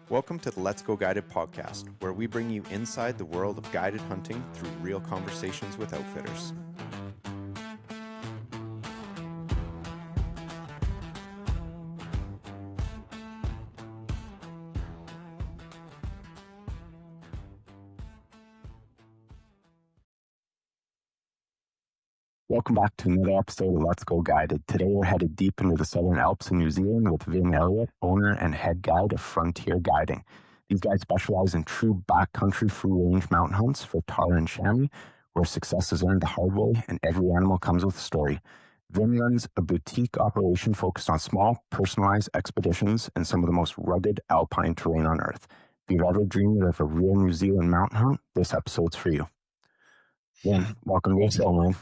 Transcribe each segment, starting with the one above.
Welcome to the Let's Go Guided podcast, where we bring you inside the world of guided hunting through real conversations with outfitters. Welcome back to another episode of Let's Go Guided. Today we're headed deep into the Southern Alps in New Zealand with Vin Elliott, owner and head guide of Frontier Guiding. These guys specialize in true backcountry free-range mountain hunts for tahr and chamois, where success is earned the hard way and every animal comes with a story. Vin runs a boutique operation focused on small, personalized expeditions in some of the most rugged alpine terrain on Earth. If you've ever dreamed of a real New Zealand mountain hunt, this episode's for you. Vin, welcome to the show, man.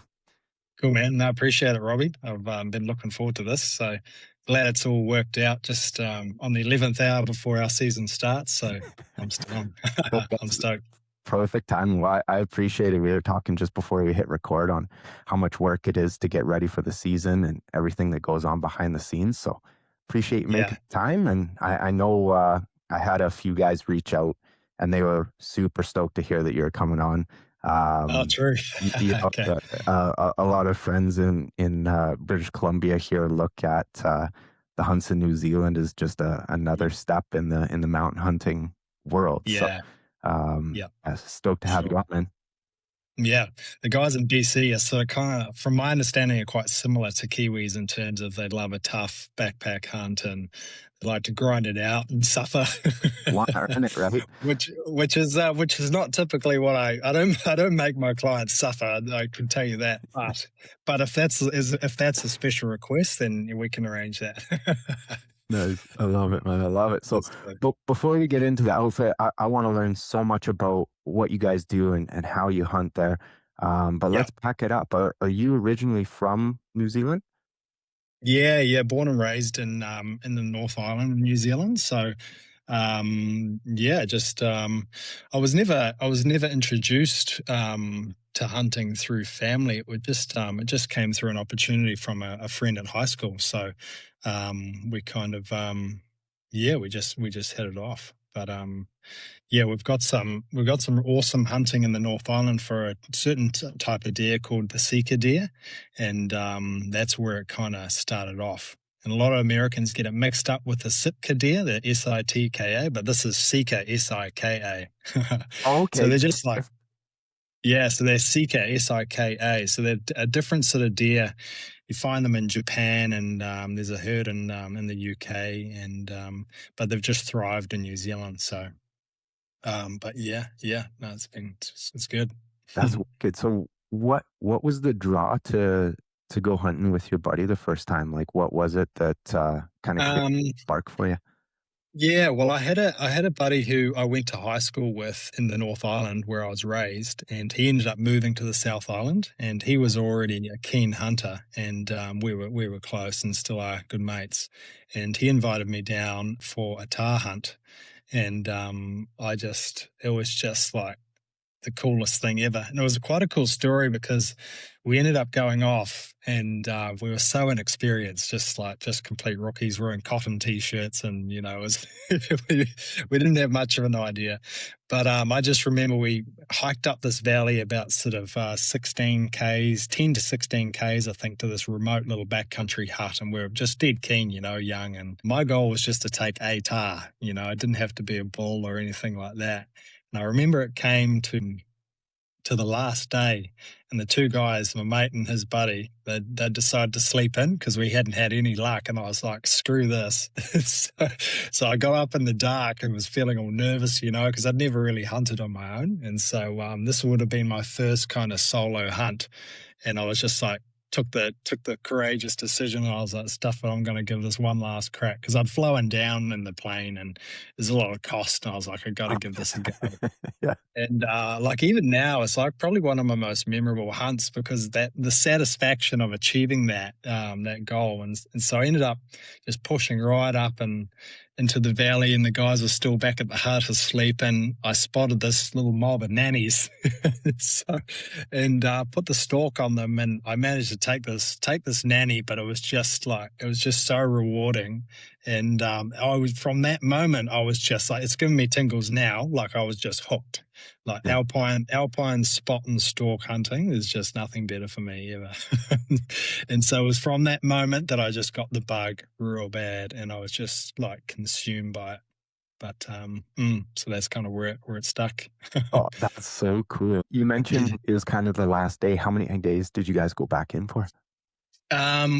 Cool, man. No, I appreciate it, Robbie. I've been looking forward to this. So glad it's all worked out just on the 11th hour before our season starts. So I'm stoked. Perfect time. Well, I appreciate it. We were talking just before we hit record on how much work it is to get ready for the season and everything that goes on behind the scenes. So appreciate you making time. And I know I had a few guys reach out and they were super stoked to hear that you're coming on. True. Okay. A lot of friends in British Columbia here look at the hunts in New Zealand as just another step in the mountain hunting world. Yeah. So, stoked to have you on, man. Yeah, the guys in BC are sort of kind of, from my understanding, are quite similar to Kiwis in terms of they love a tough backpack hunt and they like to grind it out and suffer. Right? Which is not typically what I don't make my clients suffer. I can tell you that. But if that's a special request, then we can arrange that. No, I love it, man. I love it. So, but before we get into the outfit, I want to learn so much about what you guys do and how you hunt there. But let's pack it up. Are you originally from New Zealand? Yeah. Born and raised in the North Island of New Zealand. So, I was never introduced to hunting through family. It just came through an opportunity from a friend at high school. So we kind of we just headed off. But we've got some awesome hunting in the North Island for a certain type of deer called the sika deer, and that's where it kind of started off. And a lot of Americans get it mixed up with the Sitka deer, the S-I-T-K-A, but this is Sika, S-I-K-A. Oh, okay. So they're just like, so they're Sika, S-I-K-A. So they're a different sort of deer. You find them in Japan, and there's a herd in the UK, and but they've just thrived in New Zealand. So, no, it's good. That's good. So what was the draw to go hunting with your buddy the first time? Like, what was it that kind of spark for you? Yeah, well, I had a buddy who I went to high school with in the North Island where I was raised, and he ended up moving to the South Island, and he was already a keen hunter, and we were close and still are good mates. And he invited me down for a tahr hunt, and it was just like the coolest thing ever. And it was quite a cool story because we ended up going off and we were so inexperienced, just complete rookies wearing cotton t-shirts, and it was we didn't have much of an idea. But I just remember we hiked up this valley about sort of 16 Ks, 10 to 16 Ks, I think, to this remote little backcountry hut, and we were just dead keen, young, and my goal was just to take a tahr. I didn't have to be a bull or anything like that. And I remember it came to the last day, and the two guys, my mate and his buddy, they decided to sleep in because we hadn't had any luck, and I was like, screw this. So I got up in the dark and was feeling all nervous, because I'd never really hunted on my own. And so this would have been my first kind of solo hunt, and I was just like, took the courageous decision. I was like, stuff it, I'm going to give this one last crack, because I'd flown down in the plane and there's a lot of cost, and I was like, I got to give this a go. Yeah. And like even now, it's like probably one of my most memorable hunts because that the satisfaction of achieving that goal, and so I ended up just pushing right up and into the valley, and the guys were still back at the hut asleep, and I spotted this little mob of nannies, so and put the stalk on them, and I managed to take this nanny, but it was just so rewarding. And I was from that moment, I was just like, it's giving me tingles now. Like I was just hooked. Like Yeah. alpine spot and stalk hunting is just nothing better for me ever. And so it was from that moment that I just got the bug real bad, and I was just like consumed by it. But so that's kind of where it stuck. Oh, that's so cool. You mentioned it was kind of the last day. How many days did you guys go back in for?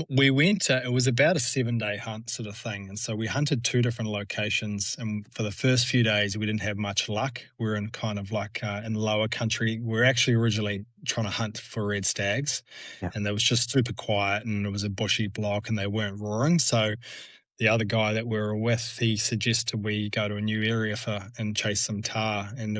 We went to, it was about a 7-day hunt sort of thing. And so we hunted 2 different locations. And for the first few days, we didn't have much luck. We were in kind of like in lower country. We were actually originally trying to hunt for red stags. Yeah. And they was just super quiet, and it was a bushy block, and they weren't roaring. So the other guy that we were with, he suggested we go to a new area and chase some tahr. And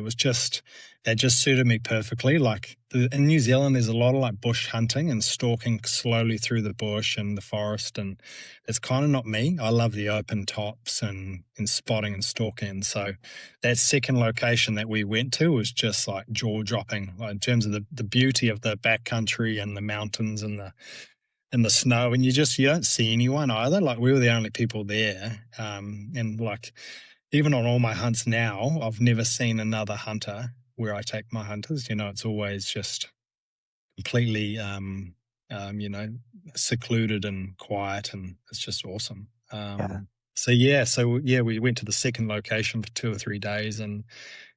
that just suited me perfectly. Like in New Zealand, there's a lot of like bush hunting and stalking slowly through the bush and the forest. And it's kind of not me. I love the open tops and spotting and stalking. So that second location that we went to was just like jaw dropping, like in terms of the beauty of the backcountry and the mountains and the snow, and you don't see anyone either. Like we were the only people there, and like even on all my hunts now, I've never seen another hunter where I take my hunters. It's always just completely, secluded and quiet, and it's just awesome. Yeah. We went to the second location for 2 or 3 days and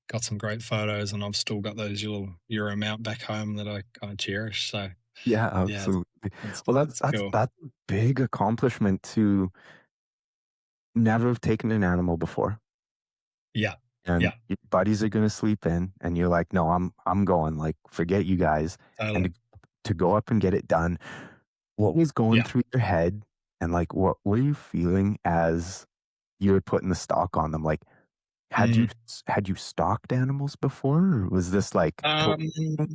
got some great photos, and I've still got those little Euro mount back home that I cherish. So Yeah, yeah, absolutely. Well, it's cool. that's a big accomplishment to never have taken an animal before. Yeah, And yeah, your buddies are gonna sleep in, and you're like, "No, I'm going, like, forget you guys." And totally. to go up and get it done, what was going Yeah. through your head? And, like, what were you feeling as you were putting the stock on them? Like, Mm. had you stalked animals before, or was this, like, Um, total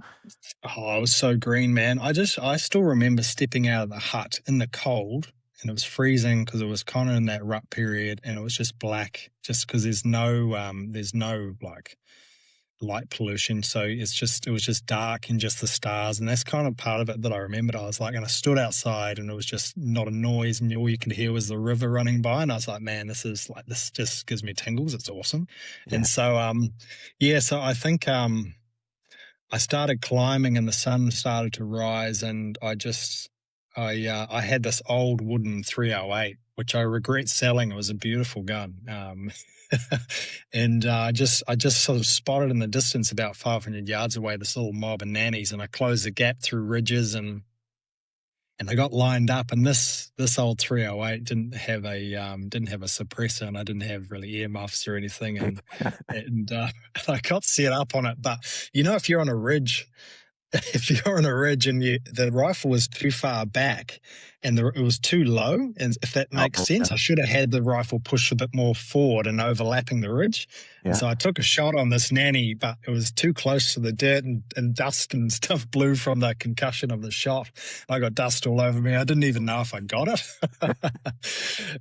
oh, I was so green, man. I still remember stepping out of the hut in the cold, and it was freezing because it was kind of in that rut period, and it was just black, just because there's no like light pollution, so it was just dark and just the stars, and that's kind of part of it that I remembered. I was like, and I stood outside, and it was just not a noise, and all you could hear was the river running by, and I was like, man, this just gives me tingles. It's awesome. Yeah. And so so I think I started climbing, and the sun started to rise, and I had this old wooden 308, which I regret selling. It was a beautiful gun. And I just sort of spotted in the distance about 500 yards away this little mob of nannies, and I closed the gap through ridges, and I got lined up, and this old 308 didn't have a suppressor, and I didn't have really earmuffs or anything, and I got set up on it. But if you're on a ridge, if you're on a ridge and the rifle was too far back and it was too low, and if that makes Oh, sense, yeah. I should have had the rifle push a bit more forward and overlapping the ridge. And Yeah. so I took a shot on this nanny, but it was too close to the dirt, and dust and stuff blew from the concussion of the shot. I got dust all over me. I didn't even know if I got it.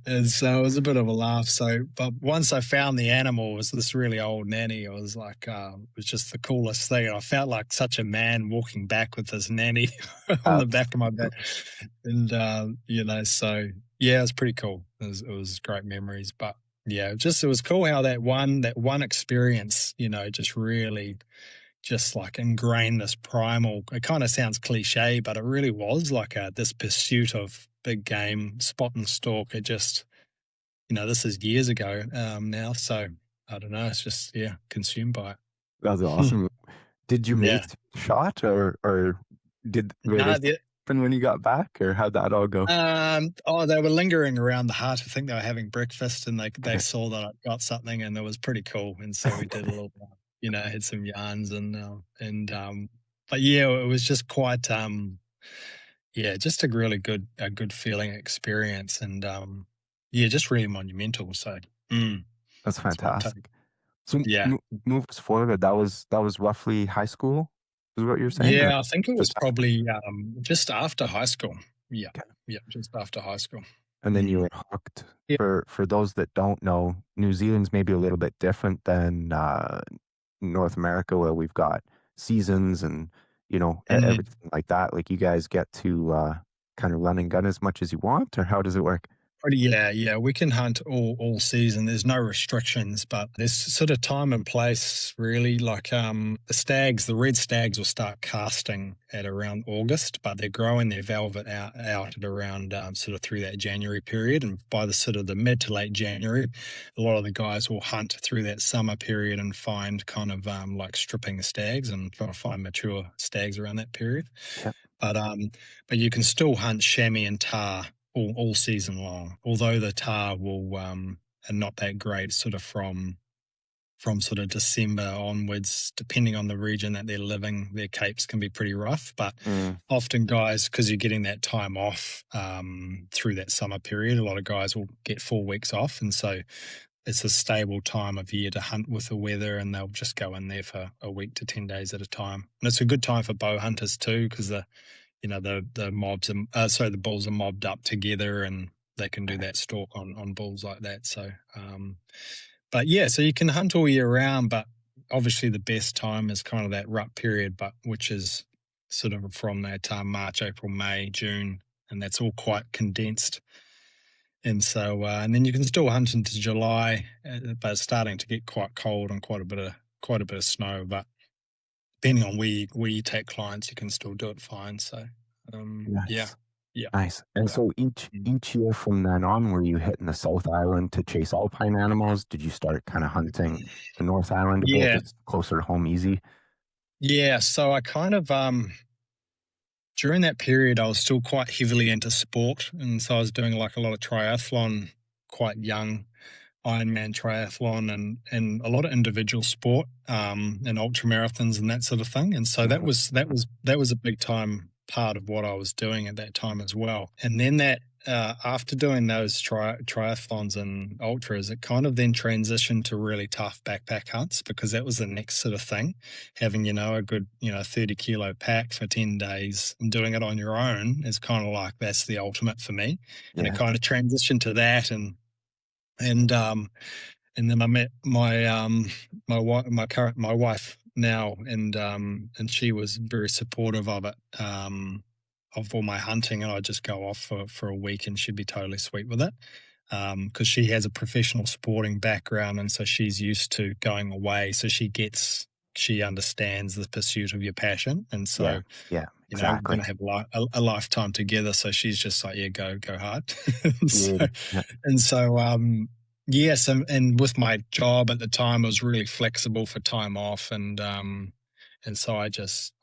And so it was a bit of a laugh. So, but once I found the animal, it was this really old nanny. It was like, it was just the coolest thing. And I felt like such a man walking back with this nanny on the back of my back. And, so yeah, it was pretty cool. It was great memories. But yeah, it was cool how that one experience, just really just like ingrained this primal. It kind of sounds cliche, but it really was like this pursuit of big game, spot and stalk. It just, this is years ago now. So I don't know. It's just, yeah, consumed by That was it. awesome. Did your Yeah. mates shot, or were they No, sleeping when you got back, or how'd that all go? they were lingering around the hut. I think they were having breakfast, and they Okay. saw that I got something, and it was pretty cool. And so we did a little, had some yarns, but yeah, it was just quite, just a good feeling experience, and just really monumental. So That's that's my take. fantastic. So Yeah. move us forward. That was roughly high school, is what you're saying, or Yeah, I think it was just after? probably just after high school. Yeah. Okay. Yeah, just after high school. And then you Mm. were hooked. Yeah. For those that don't know, New Zealand's maybe a little bit different than North America, where we've got seasons and Mm. everything like that. Like you guys get to kind of run and gun as much as you want, or how does it work? Yeah. We can hunt all season. There's no restrictions, but there's sort of time and place really. Like the red stags will start casting at around August, but they're growing their velvet out at around sort of through that January period. And by the sort of the mid to late January, a lot of the guys will hunt through that summer period and find kind of like stripping stags and trying to find mature stags around that period. Yeah. But you can still hunt chamois and tahr all season long. Although the tahr will are not that great, sort of from sort of December onwards, depending on the region that they're living, their capes can be pretty rough. But Mm, often guys, because you're getting that time off through that summer period, a lot of guys will get 4 weeks off, and so it's a stable time of year to hunt with the weather, and they'll just go in there for a week to 10 days at a time. And it's a good time for bow hunters too, because the bulls are mobbed up together, and they can do that stalk on bulls like that. So, but yeah, so you can hunt all year round, but obviously the best time is kind of that rut period, but which is sort of from that March, April, May, June, and that's all quite condensed. And so, and then you can still hunt into July, but it's starting to get quite cold and quite a bit of snow. But depending on where you take clients, you can still do it fine. So, yeah, nice. yeah, Nice. And yeah. so Mm. each year from then on, were you hitting the South Island to chase alpine animals? Did you start kind of hunting the North Island a bit, Yeah, just closer to home, easy? yeah. So I kind of during that period, I was still quite heavily into sport, and so I was doing like a lot of triathlon, quite young, Ironman triathlon, and a lot of individual sport, and ultra marathons and that sort of thing. And so Mhm. that was a big time part of what I was doing at that time as well. And then that after doing those triathlons and ultras, it kind of then transitioned to really tough backpack hunts, because that was the next sort of thing. Having a good 30-kilo pack for 10 days and doing it on your own is kind of like that's the ultimate for me. And it Yeah. kind of transitioned to that, and and then I met my wife now, and she was very supportive of it, of all my hunting, and I just go off for a week, and she'd be totally sweet with it, because she has a professional sporting background, and so she's used to going away, so she understands the pursuit of your passion, and Yeah. so Yeah. we're going Exactly. to have a lifetime together. So she's just like, yeah, go hard. so, Beauty. Yeah. and so, yes. And with my job at the time, I was really flexible for time off. And so I just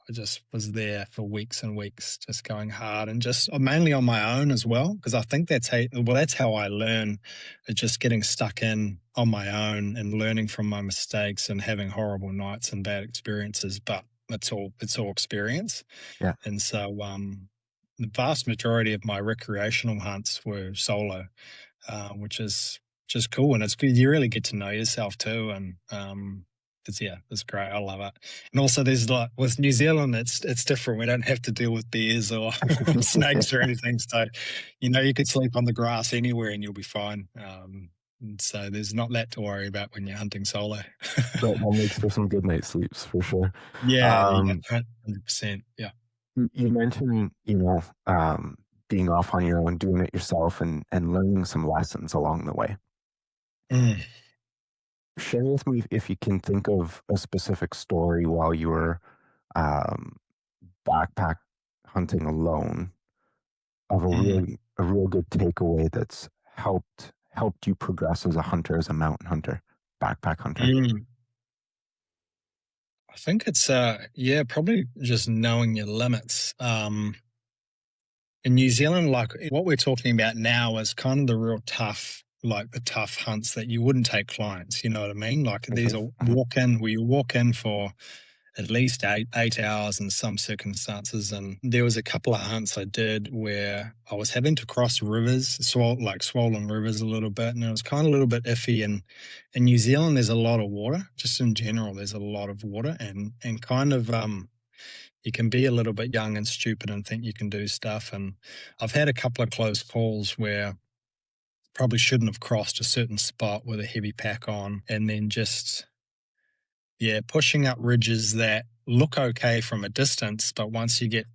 was there for weeks and weeks, just going hard, and just mainly on my own as well. Cause I think that's how I learn, just getting stuck in on my own and learning from my mistakes and having horrible nights and bad experiences. But it's all experience. Yeah. And so, the vast majority of my recreational hunts were solo, which is just cool. And it's good. You really get to know yourself too. And, it's great. I love it. And also there's like with New Zealand, it's different. We don't have to deal with bears or snakes or anything. So, you could sleep on the grass anywhere and you'll be fine. And so there's not that to worry about when you're hunting solo. That makes for some good night sleeps for sure. Yeah, Um, 100%. Yeah. you mentioned, being off on your own, doing it yourself, and learning some lessons along the way. Mm. Share with me if you can think of a specific story while you were um, backpack hunting alone of Mm. a real good takeaway that's helped you progress as a hunter, as a mountain hunter, backpack hunter. Mm. I think it's yeah, probably just knowing your limits. In New Zealand, like what we're talking about now is kind of the real tough, like the tough hunts that you wouldn't take clients, you know what I mean? Like these Mhm, are mhm. walk in where you walk in for at least 8 hours in some circumstances. And there was a couple of hunts I did where I was having to cross rivers, swollen rivers a little bit, and it was kind of a little bit iffy. And in New Zealand, there's a lot of water. Just in general, there's a lot of water, and kind of you can be a little bit young and stupid and think you can do stuff. And I've had a couple of close calls where probably shouldn't have crossed a certain spot with a heavy pack on, and then just pushing up ridges that look okay from a distance, but once you get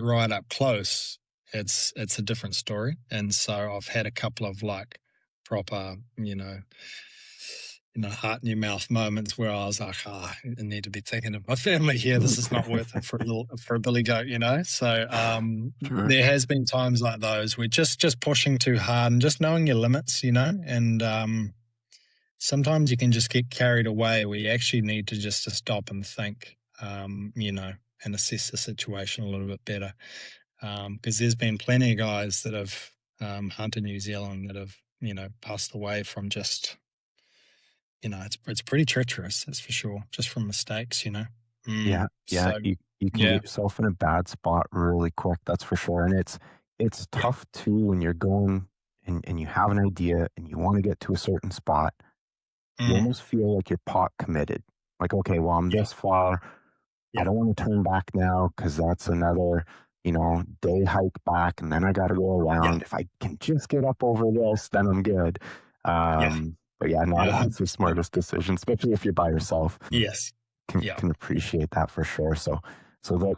right up close, it's a different story. And so I've had a couple of like proper, heart in your mouth moments where I was like, I need to be thinking of my family here. This is not worth it for a billy goat, So Sure. there has been times like those where just pushing too hard and just knowing your limits, and sometimes you can just get carried away where you actually need to just to stop and think, and assess the situation a little bit better. Because there's been plenty of guys that have hunted New Zealand that have, passed away from just, it's pretty treacherous, that's for sure, just from mistakes, Yeah. So, You can get yourself in a bad spot really quick, that's for sure. And it's tough too when you're going and you have an idea and you want to get to a certain spot. You almost feel like you're pot committed. Like, okay, well, I'm this far. I don't want to turn back now because that's another, day hike back, and then I got to go around. If I can just get up over this, then I'm good. But that's the smartest decision, especially if you're by yourself. Yes. Can appreciate that for sure. So that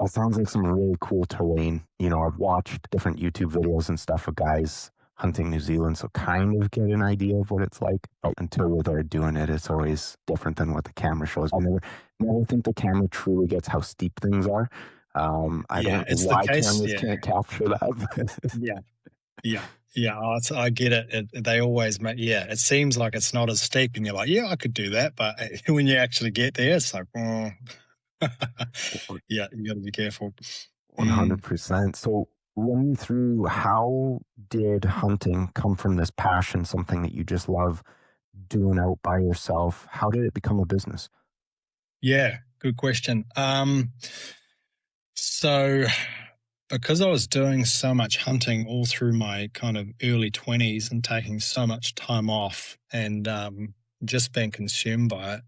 sounds like some really cool terrain. I've watched different YouTube videos and stuff of guys hunting New Zealand, so kind of get an idea of what it's like. But until we're there doing it, it's always different than what the camera shows. I never think the camera truly gets how steep things are. I don't know why cameras can't capture that. I get it. They always make, it seems like it's not as steep, and you're like, I could do that. But when you actually get there, it's like, you got to be careful. 100%. So run me through, how did hunting come from this passion, something that you just love doing out by yourself? How did it become a business? Yeah, good question. So because I was doing so much hunting all through my kind of early 20s and taking so much time off and just being consumed by it,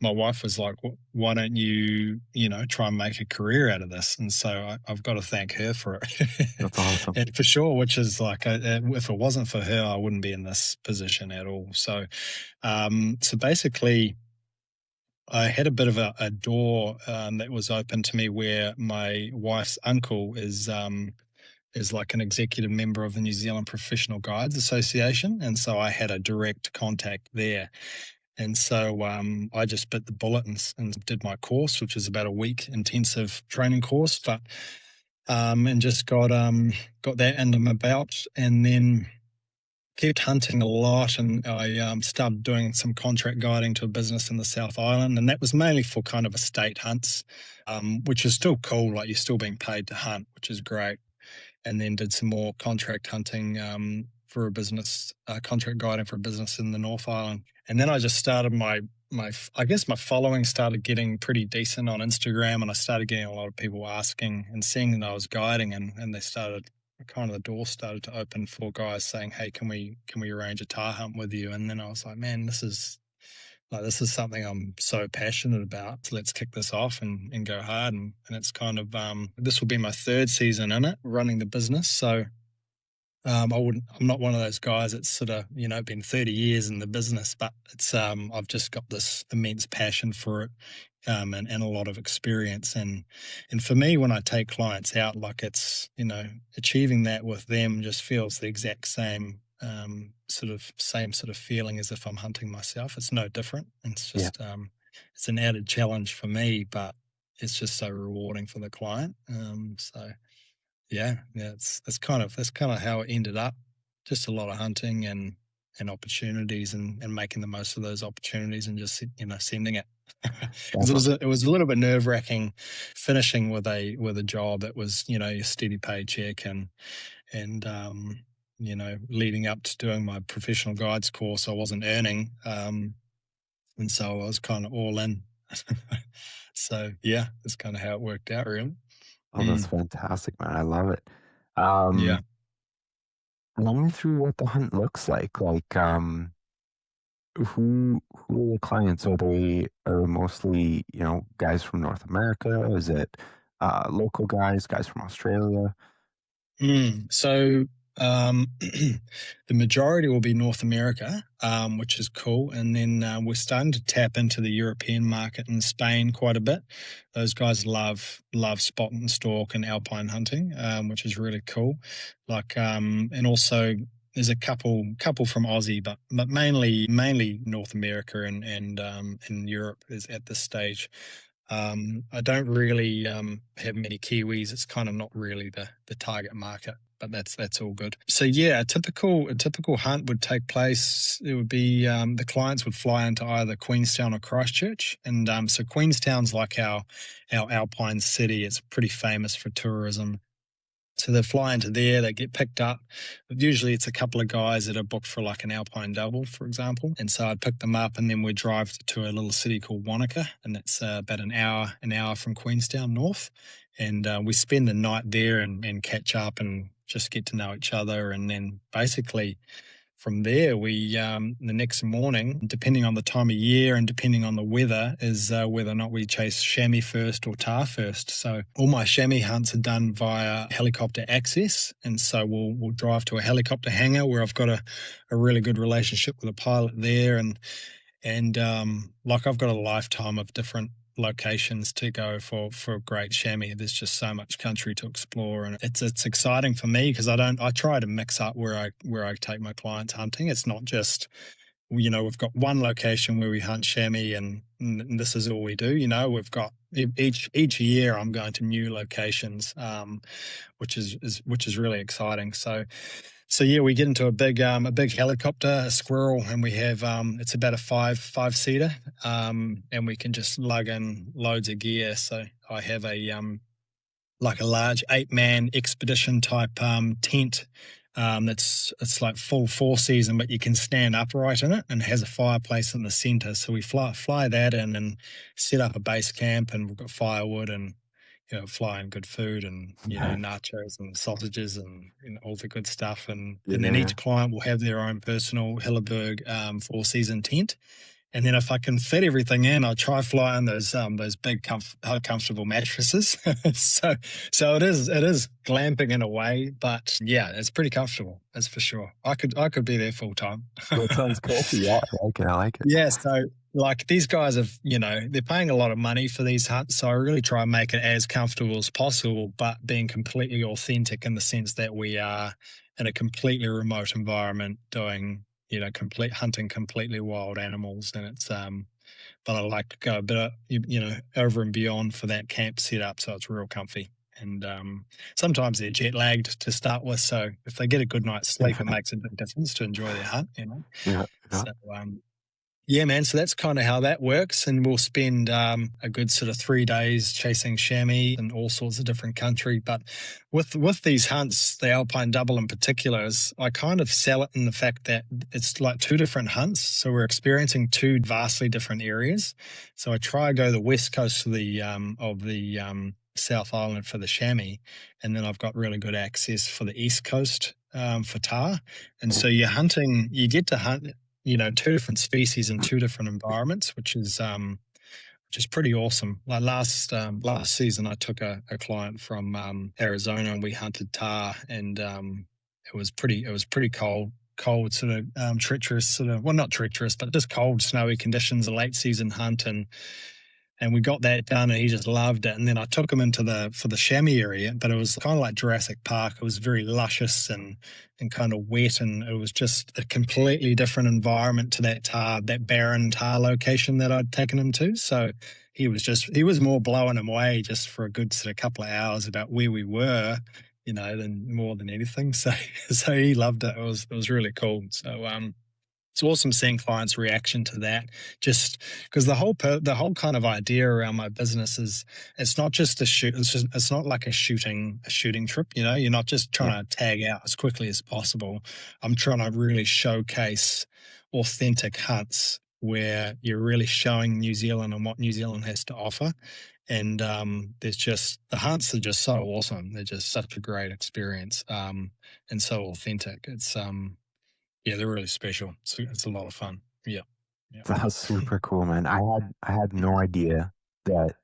my wife was like, why don't you, try and make a career out of this? And so I've got to thank her for it. That's awesome. And for sure, which is like, if it wasn't for her, I wouldn't be in this position at all. So, basically, I had a bit of a door that was open to me where my wife's uncle is like an executive member of the New Zealand Professional Guides Association. And so I had a direct contact there. And so I just bit the bullet and did my course, which is about a week intensive training course, but and just got that under my belt, and then kept hunting a lot. And I started doing some contract guiding to a business in the South Island, and that was mainly for kind of estate hunts, which is still cool. Like, you're still being paid to hunt, which is great. And then did some more contract hunting for a business, contract guiding for a business in the North Island. And then I just started my following started getting pretty decent on Instagram, and I started getting a lot of people asking and seeing that I was guiding, and they started, kind of the door started to open for guys saying, hey, can we arrange a tahr hunt with you? And then I was like, man, this is something I'm so passionate about. So let's kick this off and go hard. And it's kind of, this will be my third season in it, running the business. So I'm not one of those guys that's sort of, been 30 years in the business, but it's, I've just got this immense passion for it, and a lot of experience. And for me, when I take clients out, like, it's, achieving that with them just feels the exact same, sort of feeling as if I'm hunting myself. It's no different. It's just, it's an added challenge for me, but it's just so rewarding for the client. That's kind of how it ended up. Just a lot of hunting and opportunities, and making the most of those opportunities, and just, sending it. It was a little bit nerve-wracking finishing with a job that was, your steady paycheck, and leading up to doing my professional guides course, I wasn't earning, and so I was kind of all in. So yeah, that's kind of how it worked out, really. Oh, that's Mm, fantastic, man. I love it. yeah. Run me through what the hunt looks like. Who are the clients? Are mostly, guys from North America? Is it local guys from Australia? So the majority will be North America, which is cool. And then we're starting to tap into the European market and Spain quite a bit. Those guys love spot and stalk and alpine hunting, which is really cool. And also there's a couple from Aussie, but mainly North America and Europe is at this stage. I don't really have many Kiwis. It's kind of not really the target market, but that's all good. So yeah, a typical hunt would take place. It would be the clients would fly into either Queenstown or Christchurch, and so Queenstown's like our alpine city. It's pretty famous for tourism. So they fly into there, they get picked up. Usually it's a couple of guys that are booked for like an alpine double, for example. And so I'd pick them up and then we'd drive to a little city called Wanaka. And that's about an hour from Queenstown north. And we spend the night there and catch up and just get to know each other. And then basically from there, we the next morning, depending on the time of year and depending on the weather, is whether or not we chase chamois first or tahr first. So all my chamois hunts are done via helicopter access, and so we'll drive to a helicopter hangar where I've got a really good relationship with a pilot there, and like I've got a lifetime of different locations to go for great chamois. There's just so much country to explore, and it's exciting for me because I try to mix up where I take my clients hunting. It's not just we've got one location where we hunt chamois and this is all we do. We've got each year I'm going to new locations, which is really exciting. So yeah, we get into a big helicopter, a squirrel, and we have it's about a five seater, and we can just lug in loads of gear. So I have like a large 8-man expedition type tent. It's like full 4-season, but you can stand upright in it and it has a fireplace in the center. So we fly that in and set up a base camp, and we've got firewood and fly in good food and Nice. nachos and sausages and all the good stuff. And then Yeah. each client will have their own personal Hilleberg 4-season tent. And then if I can fit everything in, I'll try flying those big comfortable mattresses. so it is glamping in a way, but yeah, it's pretty comfortable. That's for sure. I could be there full time. That sounds cool. Yeah, I like it. Yeah, so like these guys they're paying a lot of money for these hunts, so I really try and make it as comfortable as possible, but being completely authentic in the sense that we are in a completely remote environment doing, complete hunting completely wild animals, and it's but I like to go a bit, over and beyond for that camp setup, so it's real comfy. And sometimes they're jet lagged to start with, so if they get a good night's sleep, it makes a big difference to enjoy their hunt. Yeah. So yeah, man. So that's kind of how that works. And we'll spend a good sort of 3 days chasing chamois in all sorts of different country. But with these hunts, the Alpine Double in particular, I kind of sell it in the fact that it's like 2 different hunts. So we're experiencing 2 vastly different areas. So I try to go the west coast of the South Island for the chamois, and then I've got really good access for the east coast for tahr. And so you get to hunt 2 different species in 2 different environments, which is pretty awesome. Like last season, I took a client from Arizona and we hunted tahr, and it was pretty cold, sort of treacherous, well, not treacherous, but just cold, snowy conditions, a late season hunt, and we got that done, and he just loved it. And then I took him for the chamois area, but it was kind of like Jurassic Park. It was very luscious and kind of wet, and it was just a completely different environment to that barren tahr location that I'd taken him to. So he was more blowing away just for a good sort of couple of hours about where we were, than more than anything. So he loved it. It was really cool. So it's awesome seeing clients' reaction to that, just because the whole kind of idea around my business is it's not just a shoot. It's not like a shooting trip. You're not just trying to tag out as quickly as possible. I'm trying to really showcase authentic hunts where you're really showing New Zealand and what New Zealand has to offer. And there's just the hunts are just so awesome. They're just such a great experience, and so authentic. It's yeah, they're really special. It's a lot of fun. Yeah, yeah. That's super cool, man. I had no idea that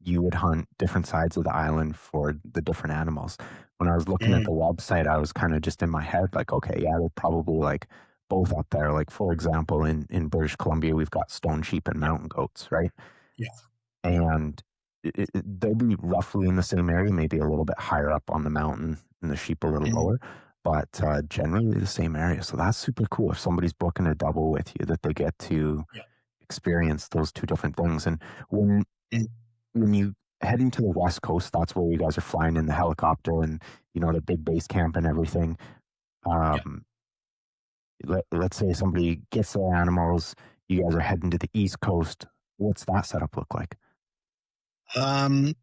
you would hunt different sides of the island for the different animals. When I was looking at Mm, the website, I was kind of just in my head like, okay, yeah, they're probably like both up there. Like for example, in British Columbia, we've got stone sheep and yeah, mountain goats, right? yeah. And they'll be roughly in the same area, maybe a little bit higher up on the mountain, and the sheep a little Mm, lower, but generally the same area. So that's super cool. If somebody's booking a double with you, that they get to yeah. experience those two different things. And when Mm, when you heading to the West Coast, that's where you guys are flying in the helicopter and the big base camp and everything. yeah. Um, let's say somebody gets their animals, you guys are heading to the East Coast. What's that setup look like? Um,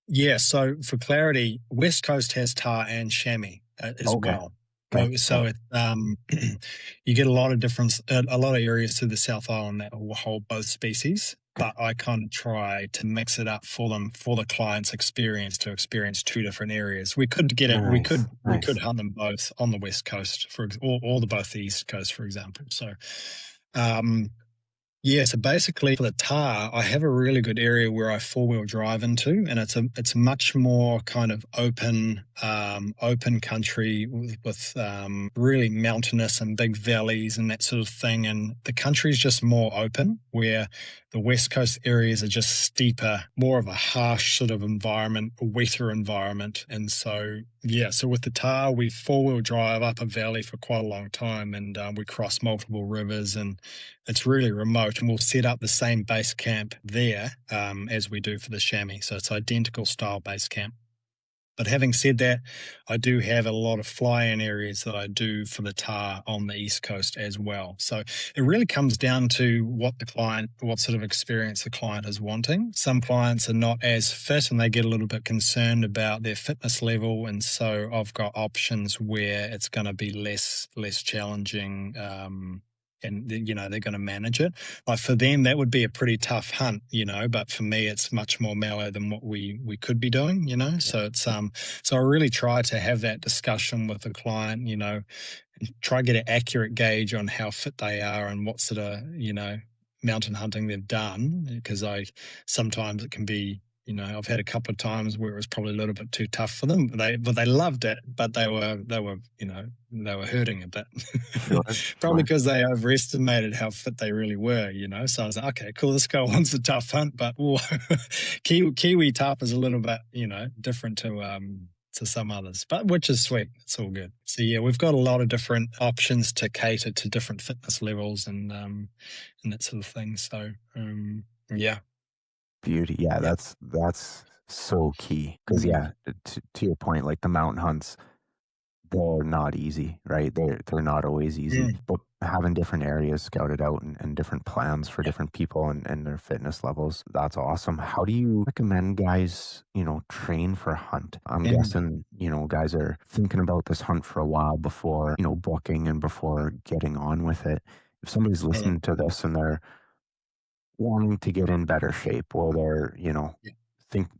yeah. So for clarity, West Coast has tahr and chamois as Okay, well. okay, So it, you get a lot of difference, a lot of areas to the South Island that will hold both species. okay. But I kind of try to mix it up for them, for the client's experience, to experience two different areas. We could get it. Nice, We could nice. hunt them both on the West Coast, or the both the East Coast, for example. So, um, yeah, so basically for the tahr, I have a really good area where I four-wheel drive into, and it's much more kind of open country with really mountainous and big valleys and that sort of thing. And the country's just more open, where the West Coast areas are just steeper, more of a harsh sort of environment, a wetter environment. And so, yeah, so with the tahr, we four-wheel drive up a valley for quite a long time, and we cross multiple rivers, and it's really remote, and we'll set up the same base camp there as we do for the chamois. So it's identical style base camp. But having said that, I do have a lot of fly-in areas that I do for the tahr on the East Coast as well. So it really comes down to what sort of experience the client is wanting. Some clients are not as fit and they get a little bit concerned about their fitness level. And so I've got options where it's going to be less challenging, and they're going to manage it. Like for them, that would be a pretty tough hunt, but for me, it's much more mellow than what we could be doing, So it's so I really try to have that discussion with the client, and try to get an accurate gauge on how fit they are and what sort of, mountain hunting they've done, because sometimes it can be, I've had a couple of times where it was probably a little bit too tough for them. They loved it, but they were they were hurting a bit. Sure, Probably sure. because they overestimated how fit they really were, So I was like, okay, cool, this guy wants a tough hunt, but Kiwi tough is a little bit, different to some others, but which is sweet. It's all good. So yeah, we've got a lot of different options to cater to different fitness levels and that sort of thing. So yeah, Beauty. Yeah, yeah, that's so key. Because mm, yeah, to your point, like the mountain hunts, they're not easy, right? They're not always easy. mm, But having different areas scouted out and different plans for yeah, different people and their fitness levels, that's awesome. How do you recommend guys, train for a hunt? I'm mm, guessing, guys are thinking about this hunt for a while before, booking and before getting on with it. If somebody's mm, listening to this and they're wanting to get in better shape or they're, yeah,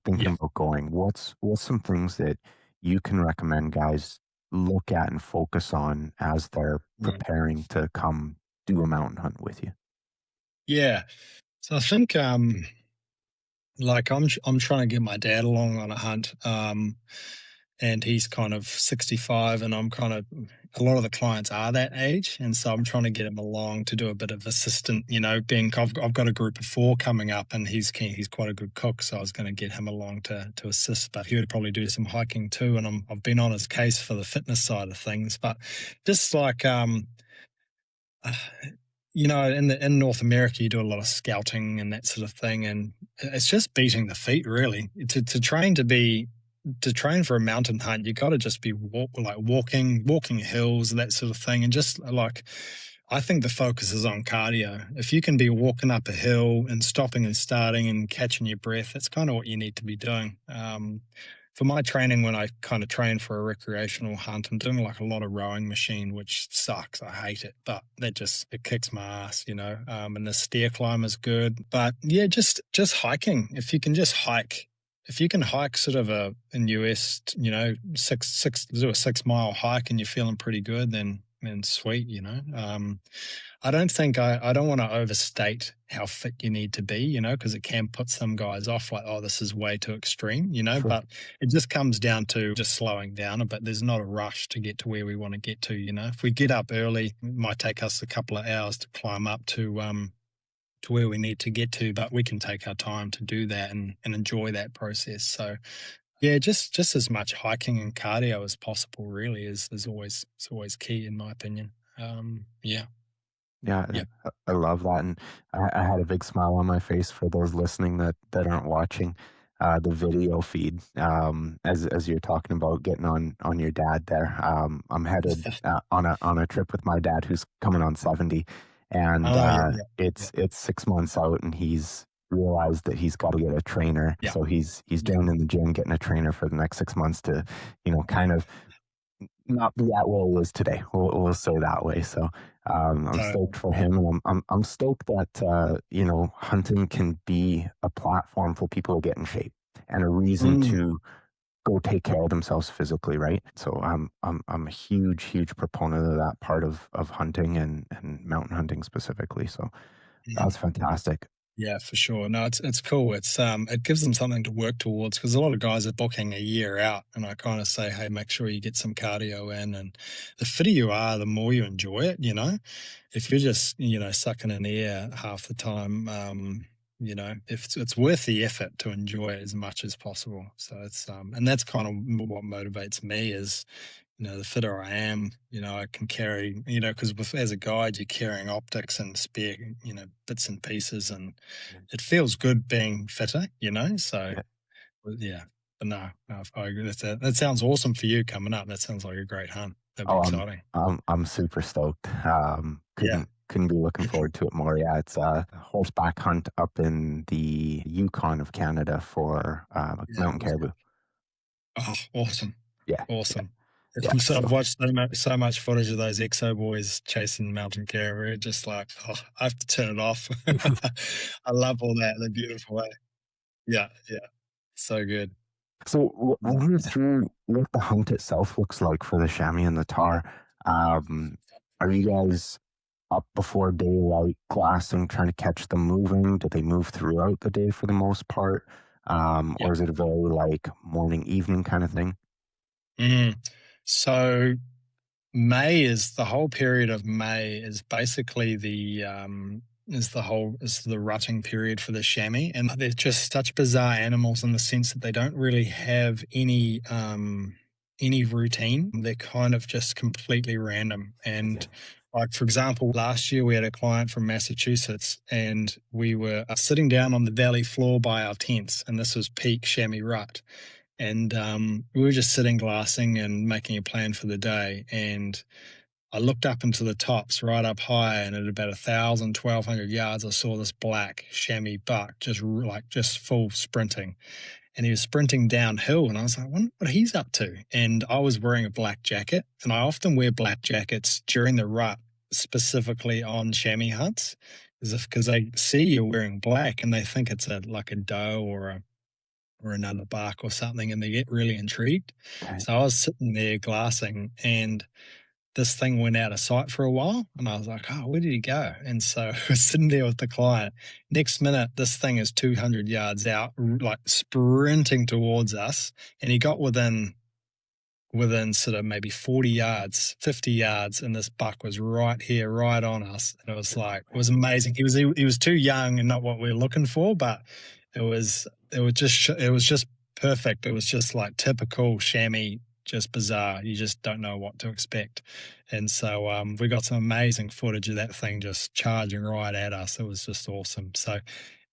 thinking yeah, about going, what's some things that you can recommend guys look at and focus on as they're mm, preparing to come do a mountain hunt with you? yeah. So I think like I'm trying to get my dad along on a hunt. And he's kind of 65, and I'm kind of a lot of the clients are that age, and so I'm trying to get him along to do a bit of assistant, being I've got a group of 4 coming up, and he's quite a good cook, so I was going to get him along to assist, but he would probably do some hiking too, and I've been on his case for the fitness side of things, but just like uh, in North America, you do a lot of scouting and that sort of thing, and it's just beating the feet really. To train for a mountain hunt, you got to just be walking hills, that sort of thing, and just like I think the focus is on cardio. If you can be walking up a hill and stopping and starting and catching your breath, that's kind of what you need to be doing. for my training, when I kind of train for a recreational hunt, I'm doing like a lot of rowing machine, which sucks. I hate it, but it kicks my ass, and the stair climb is good. But yeah, just hiking. If you can just hike, if you can hike sort of in US, do a 6 mile hike and you're feeling pretty good, then sweet, I don't think I don't want to overstate how fit you need to be, because it can put some guys off like, oh, this is way too extreme, Sure. but it just comes down to just slowing down a bit. There's not a rush to get to where we want to get to, If we get up early, it might take us a couple of hours to climb up to where we need to get to, but we can take our time to do that and enjoy that process. So yeah, just as much hiking and cardio as possible really is always key in my opinion. Yeah. Yeah, Yeah. I love that, and I had a big smile on my face for those listening that aren't watching the video feed. As you're talking about getting on your dad there, I'm headed on a trip with my dad who's coming on 70, and Oh, yeah, yeah, yeah, it's 6 months out, and he's realized that he's got to get a trainer. yeah, So he's yeah. joining the gym, getting a trainer for the next 6 months to, kind of not be at where he is today. We'll say that way. So I'm stoked for him, and I'm stoked that hunting can be a platform for people to get in shape and a reason to go take care of themselves physically, right? So I'm a huge proponent of that part of hunting and mountain hunting specifically. So that's fantastic. Yeah, for sure. No, it's cool. It gives them something to work towards because a lot of guys are booking a year out, and I kind of say, hey, make sure you get some cardio in, and the fitter you are, the more you enjoy it. If you're just sucking in air half the time, if it's worth the effort to enjoy it as much as possible. So and that's kind of what motivates me is the fitter I am, I can carry, because as a guide, you're carrying optics and spare, bits and pieces, and it feels good being fitter, So, Yeah. yeah, but no, I agree. That sounds awesome for you coming up. That sounds like a great hunt. That'd be Oh, exciting. I'm super stoked. Yeah, Couldn't be looking forward to it more. Yeah, it's a horseback hunt up in the Yukon of Canada for yeah. mountain caribou. Oh, awesome, Yeah, yeah, awesome. yeah. So I've So watched so much footage of those exo boys chasing mountain caribou. Just like, I have to turn it off. I love all that. They're beautiful. Yeah, yeah. So good. run me through what the hunt itself looks like for the chamois and the tahr. Are you guys up before daylight, glassing, trying to catch them moving? Do they move throughout the day for the most part? Yeah. Or is it a very like morning, evening kind of thing? Mm. So the whole period of May is basically is the rutting period for the chamois, and they're just such bizarre animals in the sense that they don't really have any routine. They're kind of just completely random. And like for example, last year we had a client from Massachusetts, and we were sitting down on the valley floor by our tents, and this was peak chamois rut. And we were just sitting glassing and making a plan for the day. And I looked up into the tops right up high, and at about 1,000, 1,200 yards, I saw this black chamois buck just full sprinting. And he was sprinting downhill, and I was like, I wonder what he's up to. And I was wearing a black jacket, and I often wear black jackets during the rut, specifically on chamois hunts, because they see you're wearing black and they think it's like a doe or another buck or something, and they get really intrigued. Okay. So I was sitting there glassing, and this thing went out of sight for a while, and I was like, "Oh, where did he go?" And so I was sitting there with the client. Next minute, this thing is 200 yards out, like sprinting towards us, and he got within sort of maybe 40 yards, 50 yards, and this buck was right here, right on us. And it was amazing. He was too young and not what we were looking for, but it was just perfect. It was just like typical chamois, just bizarre. You just don't know what to expect. And so we got some amazing footage of that thing just charging right at us. It was just awesome. So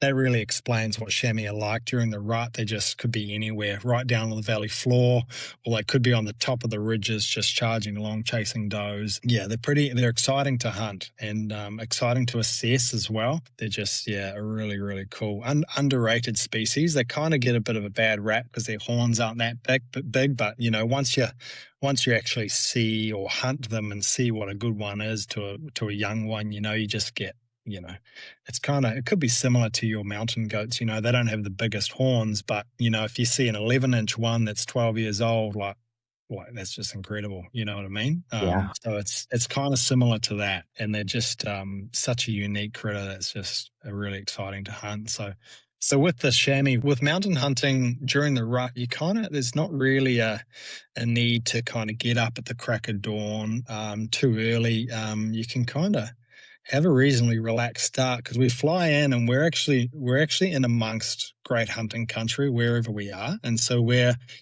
that really explains what chamois are like during the rut. They just could be anywhere, right down on the valley floor, or they could be on the top of the ridges, just charging along, chasing does. Yeah, they're exciting to hunt and exciting to assess as well. They're just, yeah, a really, really cool, underrated species. They kind of get a bit of a bad rap because their horns aren't that big, but once you actually see or hunt them and see what a good one is to a young one, you just get, it could be similar to your mountain goats. They don't have the biggest horns, but if you see an 11-inch one that's 12 years old, like that's just incredible. You know what I mean? Yeah. So it's kind of similar to that, and they're just such a unique critter that's just really exciting to hunt. So with the chamois, with mountain hunting during the rut, there's not really a need to kind of get up at the crack of dawn too early. You can kind of have a reasonably relaxed start because we fly in and we're actually in amongst great hunting country wherever we are, and so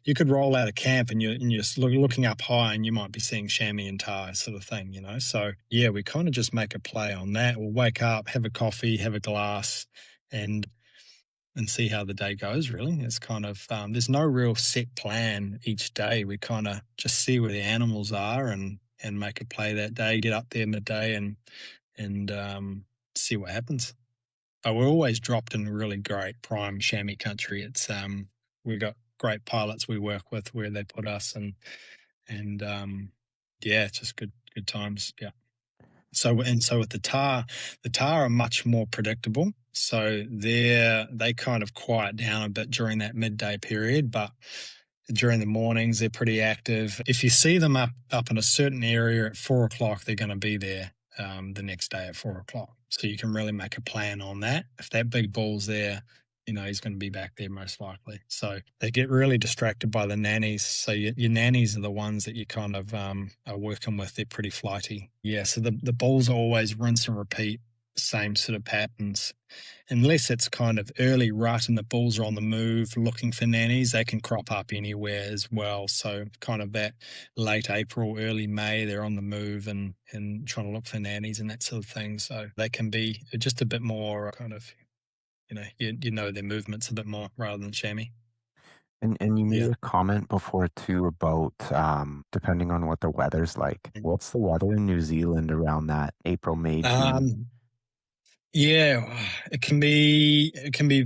you could roll out of camp and you're just looking up high and you might be seeing chamois and tahr sort of thing, So yeah, we kind of just make a play on that. We'll wake up, have a coffee, have a glass, and see how the day goes. Really, it's kind of there's no real set plan each day. We kind of just see where the animals are and make a play that day. Get up there midday and see what happens. But we're always dropped in really great prime chamois country. It's we've got great pilots we work with where they put us, and yeah, it's just good times. Yeah. So with the tahr are much more predictable. So they kind of quiet down a bit during that midday period, but during the mornings they're pretty active. If you see them up in a certain area at 4 o'clock, they're going to be there the next day at 4 o'clock. So you can really make a plan on that. If that big bull's there, he's going to be back there most likely. So they get really distracted by the nannies. So your nannies are the ones that you kind of are working with. They're pretty flighty. Yeah, so the bulls always rinse and repeat, same sort of patterns. Unless it's kind of early rut and the bulls are on the move looking for nannies, they can crop up anywhere as well. So kind of that late April, early May, they're on the move and trying to look for nannies and that sort of thing. So they can be just a bit more kind of, their movements a bit more rather than chamois. And you made a comment before too about depending on what the weather's like. What's the weather in New Zealand around that April, May, June? Yeah, it can be